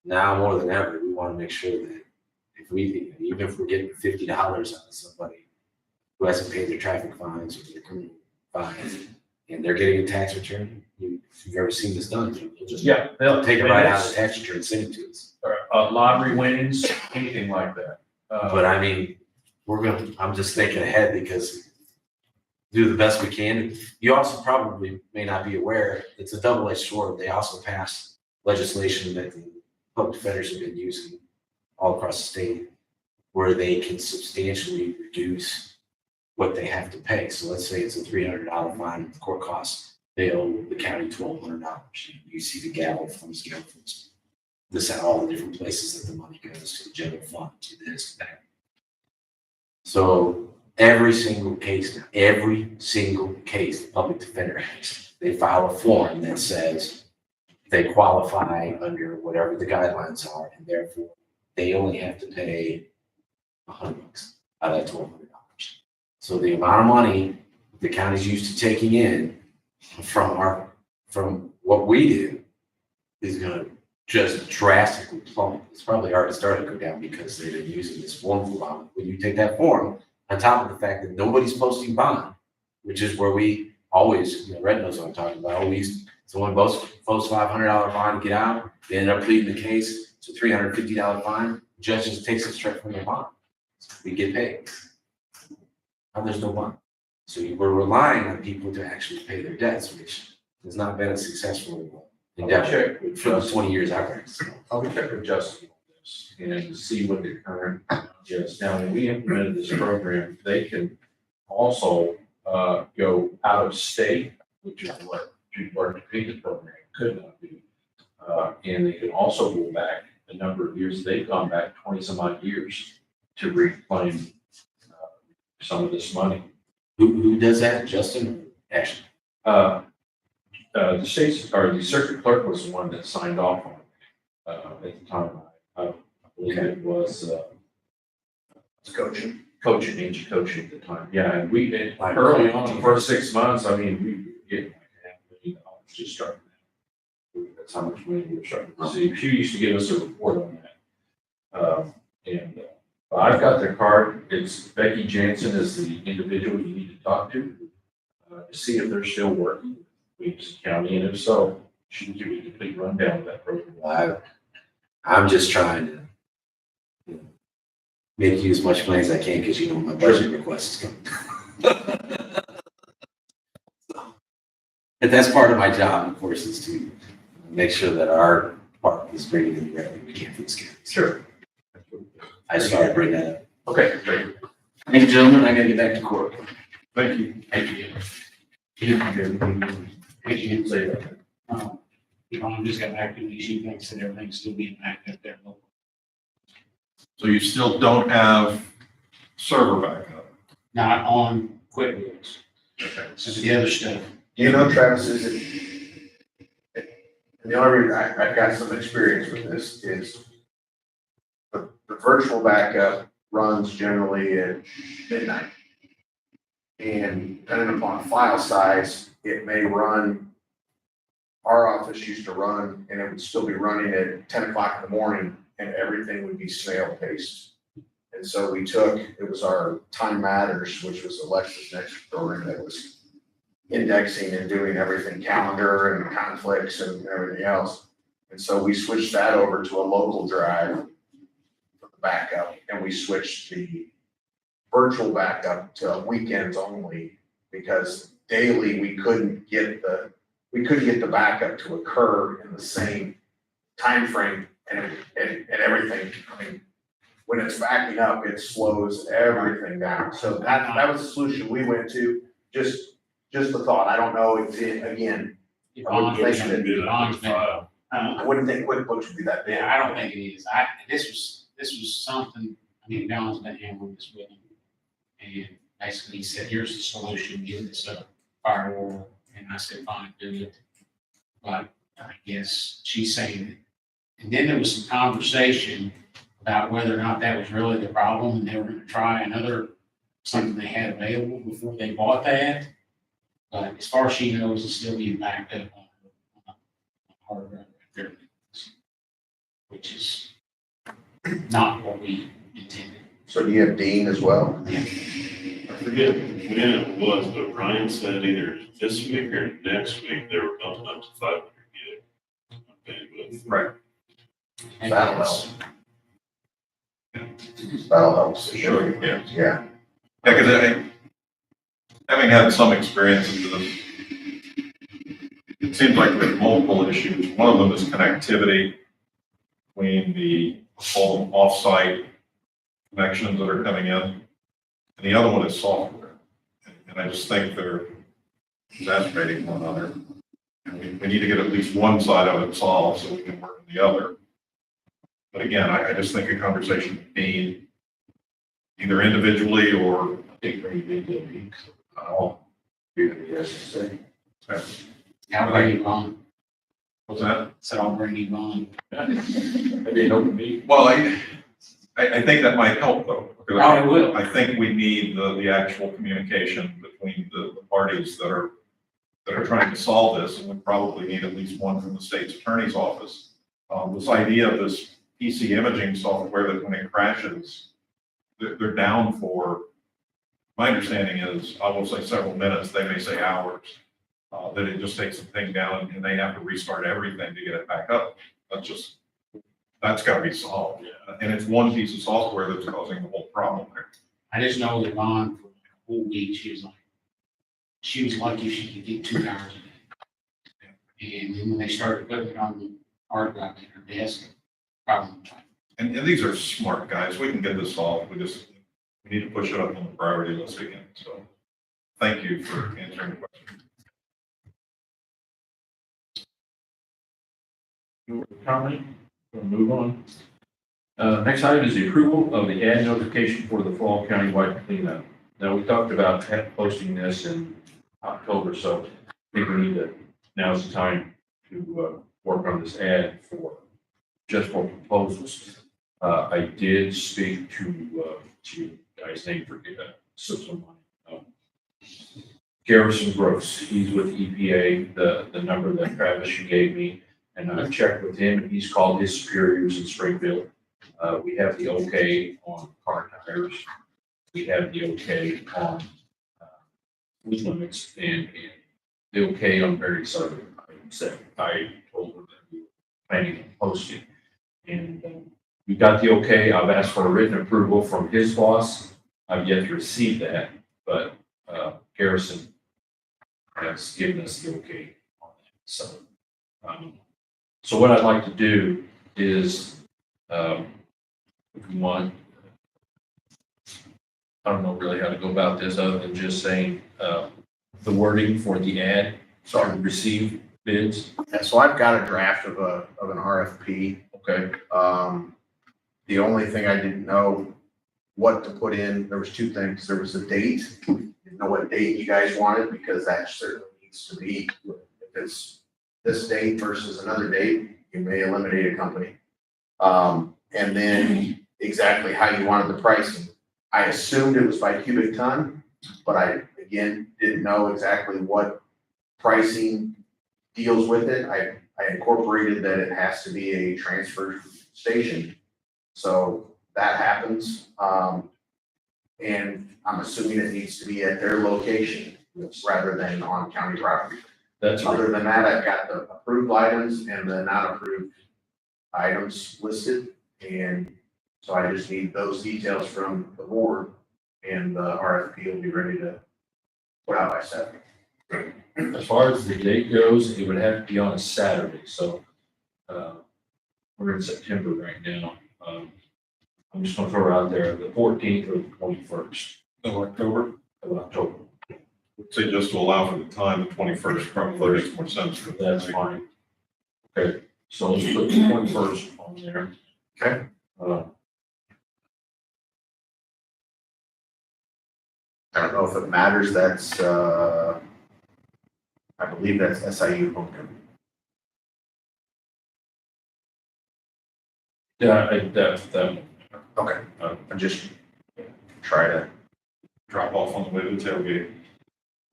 now more than ever, we want to make sure that even if we're getting $50 out of somebody who hasn't paid their traffic fines or their criminal fines, and they're getting a tax return, if you've ever seen this done, they'll just Yeah, they'll take it right out of the tax return and send it to us. Lottery winnings, anything like that. But I mean, I'm just thinking ahead because do the best we can. You also probably may not be aware, it's a double-edged sword. They also passed legislation that the public defenders have been using all across the state where they can substantially reduce what they have to pay. So let's say it's a $300 fine for court costs. They owe the county $1,200. You see the gavel funds, this at all the different places that the money goes to the general fund, to this, to that. So every single case, the public defender has, they file a form that says they qualify under whatever the guidelines are, and therefore they only have to pay $100 out of that $1,200. So the amount of money the county's used to taking in from what we do is gonna just drastically plummet. It's probably already started to go down because they've been using this form for a while. When you take that form, on top of the fact that nobody's posting bond, which is where we always, Red knows what I'm talking about, someone posts $500 bond to get out, they end up pleading the case, it's a $350 fine, the judge just takes it straight from the bond. We get paid. Now there's no bond. So we're relying on people to actually pay their debts, which has not been a successful endeavor for the 20 years I've practiced. I'll check with Justin on this and see what the current is. Now, when we implemented this program, they can also go out of state, which is what Judy Pink program could not do. And they can also go back a number of years. They've gone back 20 some odd years to reclaim some of this money. Who does that? Justin or Ashley? The state's, or the circuit clerk was the one that signed off on it at the time. I believe it was Coaching. Angie coaching at the time. Yeah, and early on, the first 6 months, I mean, we were getting like $500,000 just starting that. That's how much money we were starting to receive. She used to give us a report on that. I've got their card. It's Becky Jansen is the individual you need to talk to see if they're still working with Williamson County, and if so, she can give you a complete rundown of that program. Well, I'm just trying to make you as much money as I can because my budget request is coming. But that's part of my job, of course, is to make sure that our department is bringing in the revenue we can for this county. Sure. I just thought I'd bring that up. Okay, great. Thank you, gentlemen. I gotta get back to court. Thank you. Thank you. Thank you. Say that. Yvonne just got back to me. She thinks that everything's still being backed up there. So you still don't have server backup? Not on QuickBooks. So the other stuff. You know, Travis, is it, and the only reason I've got some experience with this is the virtual backup runs generally at midnight. And depending upon file size, it may run, our office used to run, and it would still be running at 10 o'clock in the morning, and everything would be snail paced. And so we took, it was our Time Matters, which was Alexa's next program that was indexing and doing everything, calendar and conflicts and everything else. And so we switched that over to a local drive for the backup, and we switched the virtual backup to weekends only, because daily we couldn't get the backup to occur in the same time frame and everything. I mean, when it's backing up, it slows everything down. So that was the solution we went to. Just the thought. I don't know if again, Yvonne, I wouldn't think Yvonne's been, I wouldn't think QuickBooks would be that big. yeah, I don't think it is. This was something, I mean, Don's been handling this with him. And basically he said, here's the solution, get this firewall. And I said, fine, do it. But I guess she's saying it. And then there was some conversation about whether or not that was really the problem, and they were gonna try something they had available before they bought that. But as far as she knows, it's still being backed up on hard drive right there, which is not what we intended. So do you have Dean as well? I forget when it was, but Ryan said either this week or next week, they were bumping up to 500 gig bandwidth. Right. And That'll it's- That'll help. Sure, yeah. Yeah. Yeah, because having had some experience into this, it seems like we have multiple issues. One of them is connectivity between the whole off-site connections that are coming in. And the other one is software. And I just think they're exacerbating one another. And we need to get at least one side of it solved so we can work on the other. But again, I just think a conversation with Dean, either individually or all. I'll bring Yvonne. What's that? So I'll bring Yvonne. Maybe an open meeting. Well, I think that might help though. because Oh, it will. I think we need the actual communication between the parties that are trying to solve this, and we probably need at least one from the state's attorney's office. This idea of this PC imaging software that when it crashes, they're down for, my understanding is, I will say several minutes, they may say hours, that it just takes the thing down and they have to restart everything to get it back up. That's gotta be solved. And it's one piece of software that's causing the whole problem there. I just know Yvonne for a whole week, she was lucky if she could get 2 hours a day. And then when they started putting it on the hard drive in her desk, problem. And these are smart guys. We can get this solved. We need to push it up on the priority list again. So thank you for answering the question. Comment? We'll move on. Next item is the approval of the ad notification for the fall countywide cleanup. Now, we talked about posting this in October, so I think we need to, now's the time to work on this ad just for proposals. I did speak to guy's name, forget that, Garrison Gross. He's with EPA, the number that Travis you gave me. And I've checked with him, and he's called his superiors in Springfield. We have the okay on car tires. We have the okay on weed limits and the okay on various other items that I told him that we were planning on posting. And we got the okay. I've asked for a written approval from his boss. I've yet to receive that, but Garrison has given us the okay on that. So, so what I'd like to do is, if you want, I don't know really how to go about this other than just saying, the wording for the ad, so receive bids. And so I've got a draft of an RFP. Okay, The only thing I didn't know what to put in, there was two things. There was a date. Didn't know what date you guys wanted because that certainly needs to be, if it's this date versus another date, you may eliminate a company. And then exactly how you wanted the pricing. I assumed it was by cubic ton, but I, again, didn't know exactly what pricing deals with it. I incorporated that it has to be a transfer station. So that happens. And I'm assuming it needs to be at their location rather than on county property. that's right. Other than that, I've got the approved items and the not approved items listed. And so I just need those details from the board and the RFP will be ready to put out by Saturday. As far as the date goes, it would have to be on a Saturday, so, we're in September right now. I'm just gonna throw it out there, the 14th or the 21st of October. of October. Say just to allow for the time, the 21st probably makes more sense. for That's fine. Okay, so let's put the 21st on there. Okay. I don't know if it matters, that's, I believe that's SIU homecoming. Yeah, that, Okay, I just try to, Drop off on the way to the tailgate.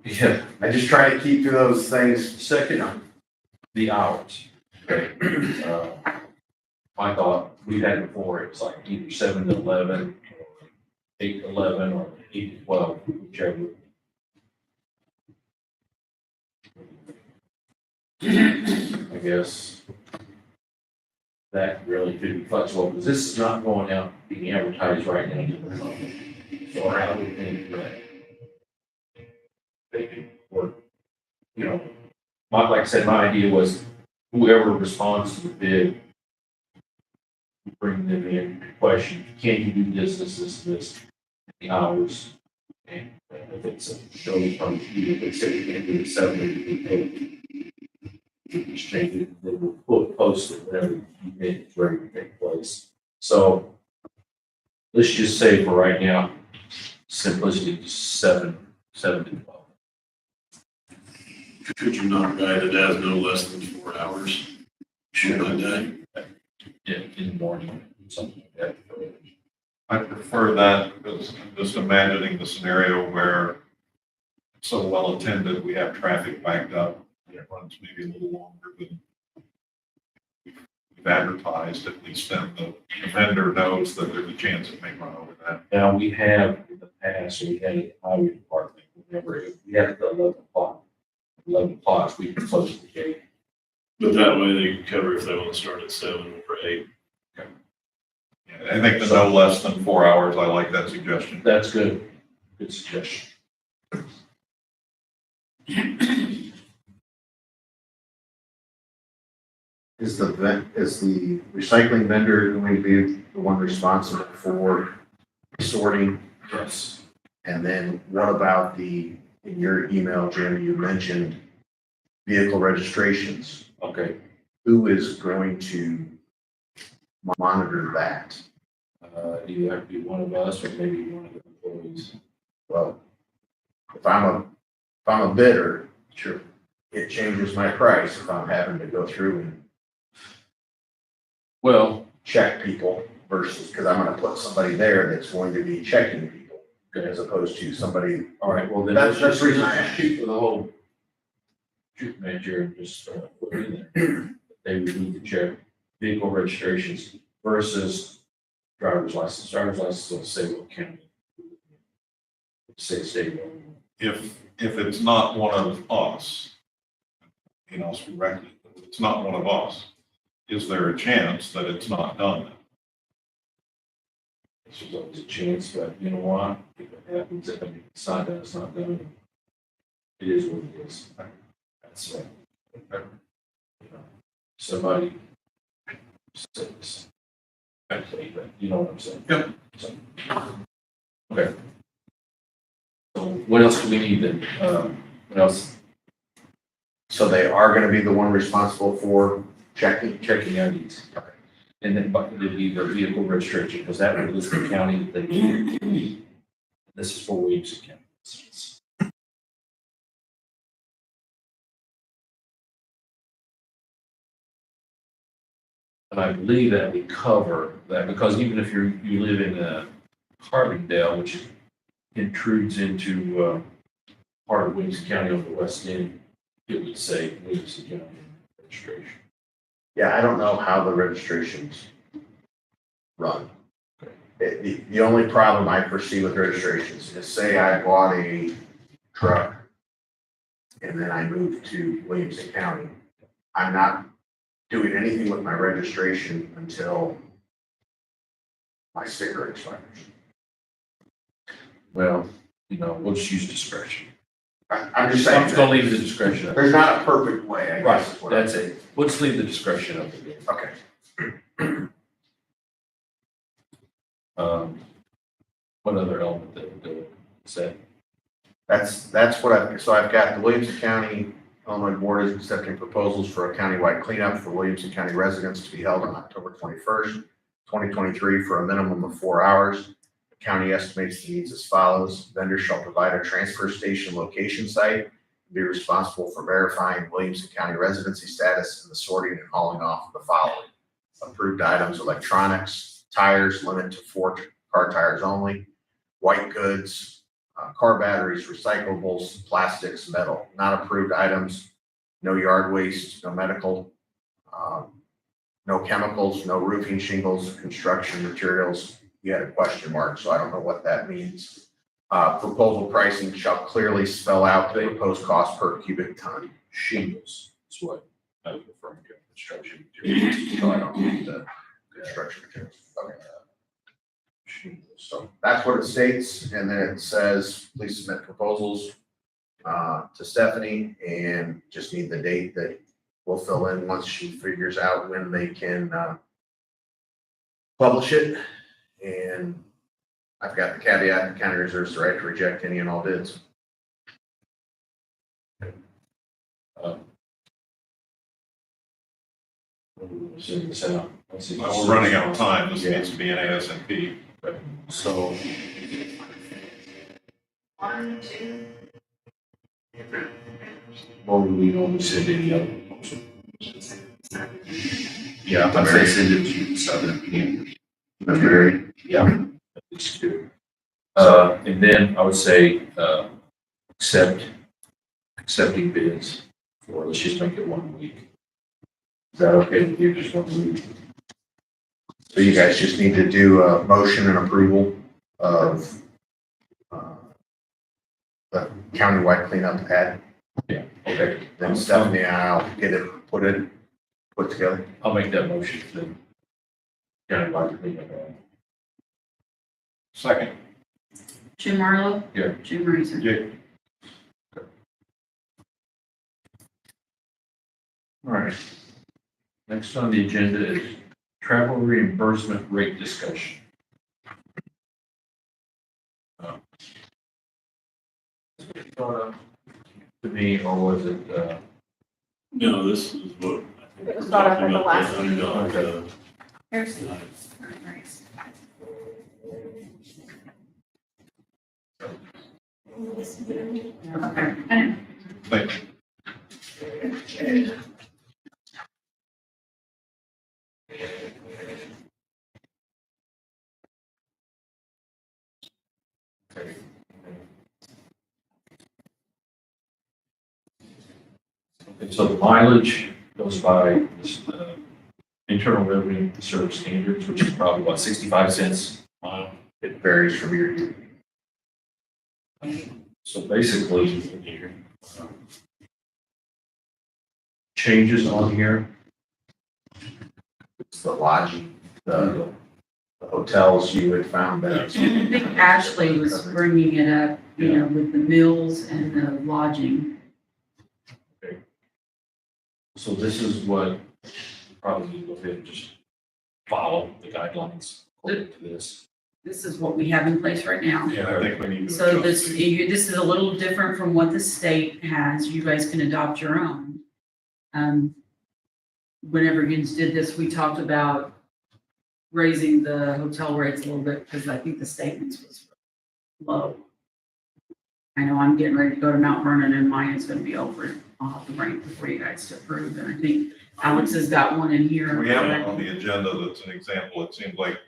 yeah, I just try to keep to those things. second, the hours. Okay. My thought, we've had before, it's like either 7 to 11, or 8 to 11, or 8 to 12, whichever. I guess that really could be flexible, because this is not going out being advertised right now. So I would think that they could work, you know, like I said, my idea was whoever responds to the bid, bring them in, question, can you do this, the hours? And if it's a show from, if it's say you can do it 7, you can just change it, then we'll post it whenever you make it ready to take place. So let's just say for right now, simplicity, 7 to 12. Could you not guide it as no less than 4 hours? Should I day? In the morning, something like that. I prefer that because I'm just imagining the scenario where it's so well attended, we have traffic backed up. And it runs maybe a little longer than we've advertised, at least then the vendor knows that there's a chance it may run over that. Now, we have in the past, we had a highway department, remember, we had the 11 o'clock. 11 o'clock, we can close the gate. But that way they can cover if they want to start at 7 or 8. I think the no less than 4 hours, I like that suggestion. That's good. Good suggestion. Is the recycling vendor going to be the one responsible for sorting? Yes. And then what about in your email, Jim, you mentioned vehicle registrations. Okay. Who is going to monitor that? Either have to be one of us or maybe one of the employees. Well, if I'm a bidder, sure, it changes my price if I'm having to go through and Well, check people versus, because I'm gonna put somebody there that's going to be checking people as opposed to somebody. all right, well, then That's let's the reason I just asked. shoot for the whole shoot manager and just put it in there. They would need to check vehicle registrations versus driver's license. Driver's license will say what county. Say state. If it's not one of us, correctly, if it's not one of us, is there a chance that it's not done? There's always a chance, but you know what? If it happens, if it's not done, it's not done. it is what it is. That's, somebody says, actually, but you know what I'm saying? Yep. So, okay. So what else do we need then? What else? So they are gonna be the one responsible for checking. Checking IDs. And then, but it'd be the vehicle registration, because that would list the county that they need. This is for Williamson County. And I believe that we cover that, because even if you live in Carbondale, which intrudes into part of Williamson County on the west end, it would say Williamson County registration. Yeah, I don't know how the registrations run. The only problem I foresee with registrations is, say I bought a truck and then I moved to Williamson County. I'm not doing anything with my registration until my sticker expires. Well, we'll just use discretion. I'm just saying, I'm just gonna leave the discretion up. there's not a perfect way, I Right, guess is what I'm that's it. Let's leave the discretion up again. Okay. What other element that would go is that? That's what I've got the Williamson County, Illinois Board is accepting proposals for a countywide cleanup for Williamson County residents to be held on October 21st, 2023 for a minimum of 4 hours. The county estimates the needs as follows. Vendors shall provide a transfer station location site, and be responsible for verifying Williamson County residency status and the sorting and hauling off of the following. Approved items, electronics, tires, limit to 4 car tires only, white goods, car batteries, recyclables, plastics, metal. Not approved items, no yard waste, no medical, no chemicals, no roofing shingles, construction materials. You had a question mark, so I don't know what that means. Proposal pricing shall clearly spell out the proposed cost per cubic ton. Shingles is what I was referring to, construction materials. So I don't need the construction materials. Okay. Shingles. So that's what it states, and then it says, please submit proposals to Stephanie, and just need the date that we'll fill in once she figures out when they can publish it. And I've got the caveat, the county reserves the right to reject any and all bids. Send this out. Let's see. Well, we're running out of time. This needs to be an ASAP. So, 1, 2. or would we normally send any other proposal? Yeah, I'd say send it to Southern PM. That's very, Yeah, at least two. And then I would say, accepting bids for, let's just make it 1 week. Is that okay with you, just 1 week? so you guys just need to do a motion and approval of the countywide cleanup ad. Yeah, okay. Then Stephanie and I'll get it put together. I'll make that motion for the countywide cleanup. Second. Jim Marlowe? Yeah. Jim Reeser? Yeah. All right. Next on the agenda is travel reimbursement rate discussion. To me, or was it, No, this is what. It was brought up at the last meeting. Here's. Okay. Thank you. so the mileage goes by Internal Revenue Service Standards, which is probably about 65 cents a mile. It varies from year to year. So basically, changes on here. It's the lodging, the hotels you had found that. I think Ashley was bringing it up you know, with the meals and the lodging. So this is what probably need to go ahead and just follow the guidelines according to this. This is what we have in place right now. Yeah, I think we need to So adjust this, these. this is a little different from what the state has. You guys can adopt your own. Whenever Yins did this, we talked about raising the hotel rates a little bit because I think the statements was low. I know I'm getting ready to go to Mount Vernon and mine is gonna be over. I'll have to bring it before you guys to approve. And I think Alex has got one in here. We have one on the agenda that's an example. It seems like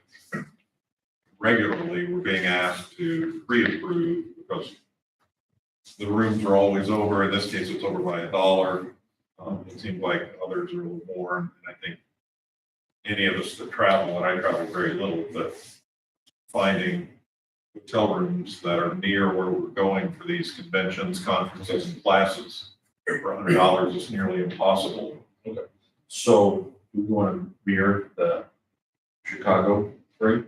regularly we're being asked to pre-approve because the rooms are always over. In this case, it's over by $1. It seems like others are a little more. And I think any of us that travel, and I travel very little, but finding hotel rooms that are near where we're going for these conventions, conferences, and classes for $100 is nearly impossible. So we want to mirror the Chicago rate.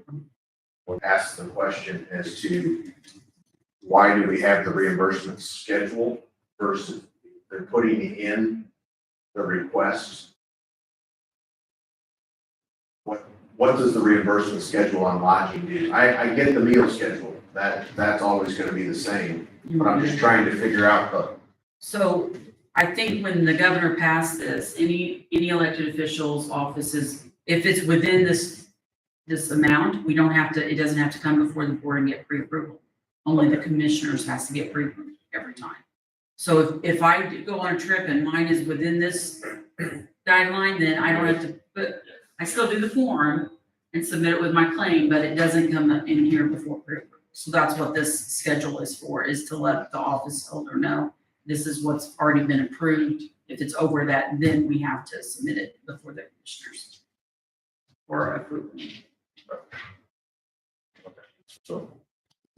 Ask the question as to why do we have the reimbursement schedule versus they're putting in the request? What does the reimbursement schedule on lodging do? I get the meal schedule, that's always gonna be the same, but I'm just trying to figure out So I think when the governor passed this, any elected officials, offices, if it's within this amount, we don't have to, it doesn't have to come before the board and get pre-approval. Only the commissioners has to get pre-approved every time. So if I go on a trip and mine is within this guideline, then I don't have to put, I still do the form and submit it with my claim, but it doesn't come in here before pre-approval. So that's what this schedule is for, is to let the office holder know this is what's already been approved. If it's over that, then we have to submit it before the commissioners for approval. So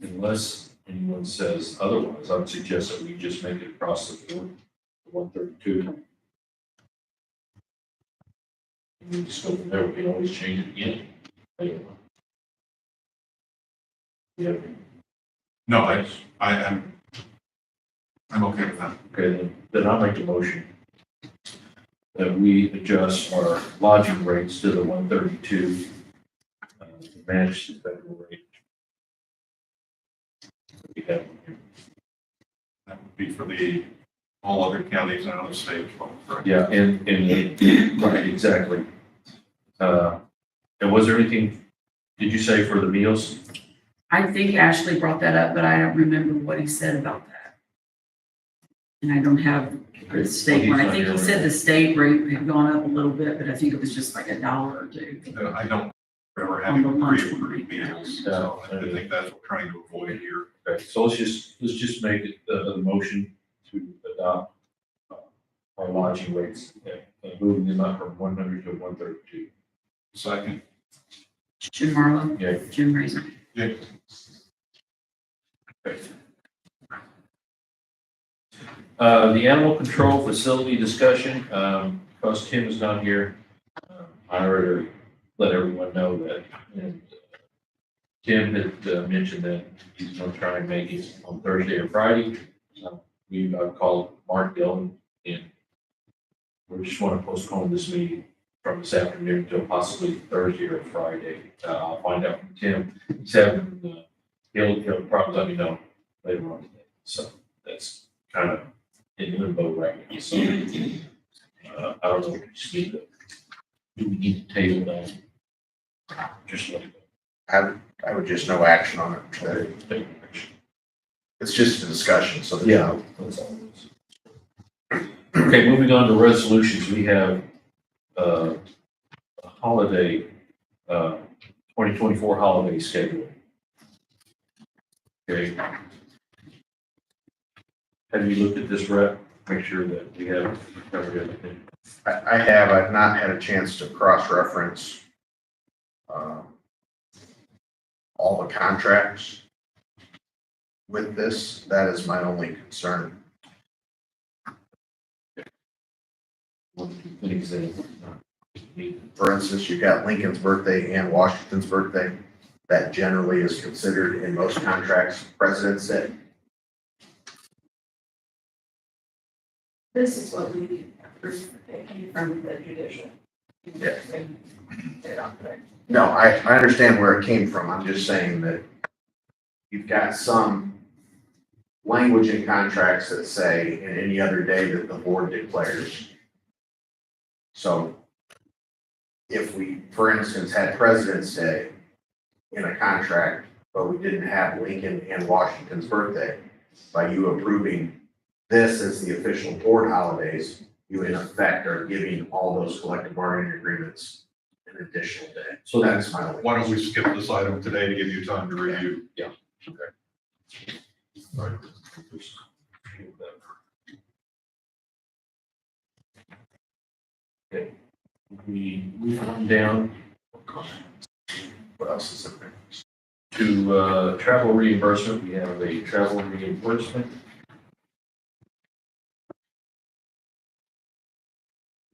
unless anyone says otherwise, I would suggest that we just make it across the board, 132. And we just go from there. We can always change it again. Anyway. Yeah, No, I'm okay with that. okay, then I'll make a motion that we adjust our lodging rates to the 132, to match the federal rate. We have one here. That would be for all other counties and other states. Correct? Yeah, and, right, exactly. And was there anything, did you say for the meals? I think Ashley brought that up, but I don't remember what he said about that. And I don't have the state one. I think he said the state rate had gone up a little bit, but I think it was just like $1 or $2. I don't remember On having the lunch pre-approved meals, so I think that's what we're trying to avoid here. Okay, so let's just make it the motion to adopt our lodging rates, moving them up from 100 to 132. Second. Jim Marlowe. Yeah. Jim Razor. Yeah. Okay. The animal control facility discussion, because Tim is not here, I already let everyone know that. And Tim had mentioned that he's going to try and make it on Thursday or Friday. I've called Mark Dillon, and we just want to postpone this meeting from this afternoon till possibly Thursday or Friday. I'll find out from Tim. He's having, he'll probably let me know later on today. So that's kind of in limbo right now. So, I don't know, do we need to table that? Just let it I would just no action on it. go. Take action. It's just a discussion, so. Yeah, that's all it is. Okay, moving on to resolutions, we have, a holiday, 2024 holiday schedule. Okay. Have you looked at this, Rep? Make sure that we have covered everything. I've not had a chance to cross-reference all the contracts with this. That is my only concern. One things that need. For instance, you've got Lincoln's birthday and Washington's birthday. That generally is considered in most contracts. President's Day This is what we approved taking from the judicial. Yeah. No, I understand where it came from. I'm just saying that you've got some language in contracts that say in any other day that the board declares. So if we, for instance, had President's Day in a contract, but we didn't have Lincoln and Washington's birthday, by you approving this as the official board holidays, you in effect are giving all those collective bargaining agreements an additional day. So That's my only. Why don't we skip this item today to give you time to review? Okay. We move on down. What else is in there? To travel reimbursement, we have a travel reimbursement.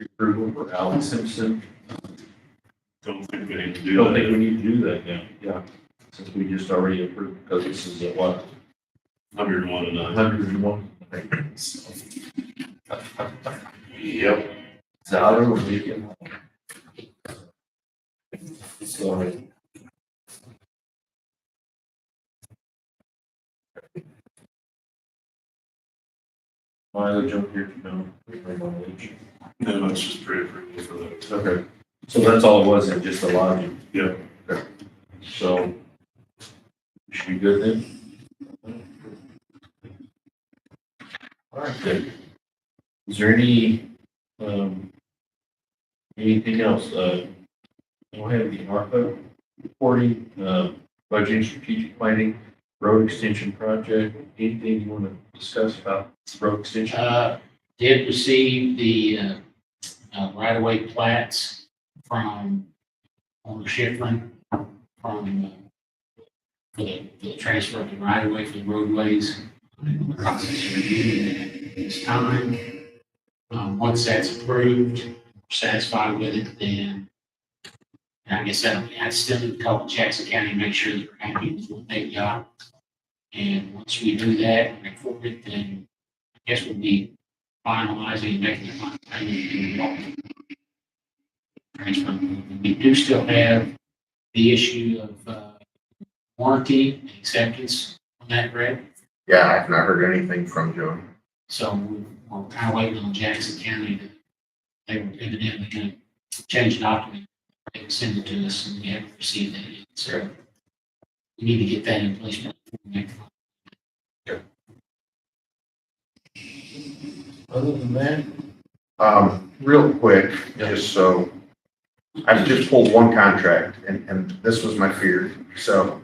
Approval for Alex Simpson. Don't think we need to I do don't think we that. need to do that now, yeah, since we just already approved, because this is at what, 101 and 9. 101? Yep. Is that out of weekend? Sorry. Mileage up here, no, mileage. No, it's just pre-approval for that. Okay, so that's all it was, just the lodging? Yeah. Okay. So, we should be good then? All right, good. Is there any, anything else? I don't have the ARPA reporting, budget and strategic planning, road extension project. Anything you want to discuss about road extension? Did receive the, right-of-way plats from owner Schifrin from, for the transfer of the right-of-way for the roadways. In the process of reviewing that this time. Once that's approved, we're satisfied with it, then I guess I still need to call Jackson County and make sure that we're happy with what they've got. And once we do that and record it, then I guess we'll be finalizing and making the final payment to the transfer. We do still have the issue of warranty and acceptance on that, Brett. Yeah, I've not heard anything from Joe. So we're kind of waiting on Jackson County to, they were evidently going to change the document. They can send it to us and we haven't received that yet. So we need to get that in place before we make the Other than that, Real quick, just so, I've just pulled one contract and this was my fear. So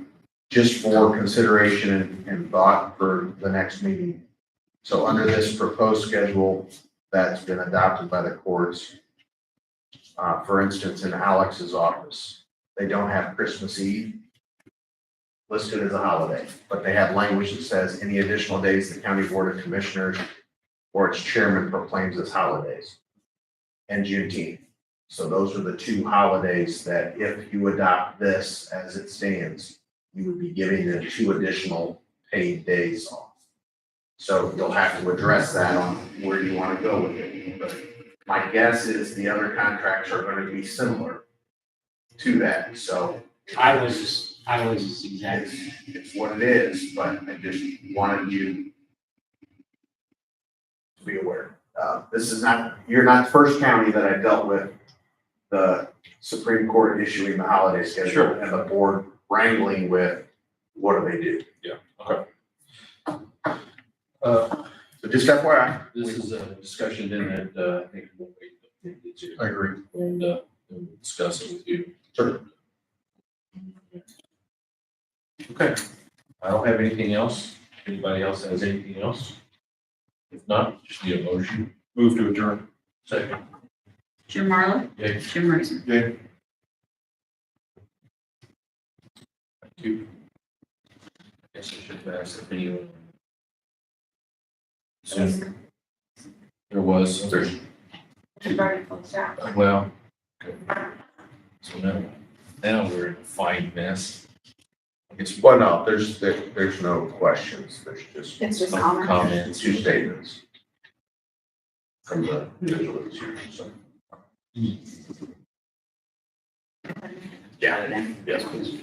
just for consideration and thought for the next meeting. So under this proposed schedule that's been adopted by the courts, for instance, in Alex's office, they don't have Christmas Eve listed as a holiday, but they have language that says any additional days the county board of commissioners or its chairman proclaims as holidays, and Juneteenth. So those are the two holidays that if you adopt this as it stands, you would be giving them 2 additional paid days off. So you'll have to address that on where you want to go with it. But my guess is the other contracts are going to be similar to that. So Iowa's is exactly. it's what it is, but I just wanted you to be aware. This is not, you're not the first county that I dealt with the Supreme Court issuing the holiday schedule. Sure. And the board wrangling with, what do they do? yeah, okay. So just FYI. This is a discussion then that, I think we'll wait. I agree. And, we'll discuss it with you. Sure. Okay, I don't have anything else. Anybody else has anything else? If not, just need a motion. Move to adjourn. Second. Jim Marlowe, Yay. Jim Raisner. Jay? Thank you. I guess I should have asked if anyone. Soon. There was, there's, We've already closed out. well, okay. So now we're in a fine mess. I guess we Well, no, there's no questions. There's just It's just some comments. comments. 2 statements. from the individual that was here, so. Yeah, yes, please.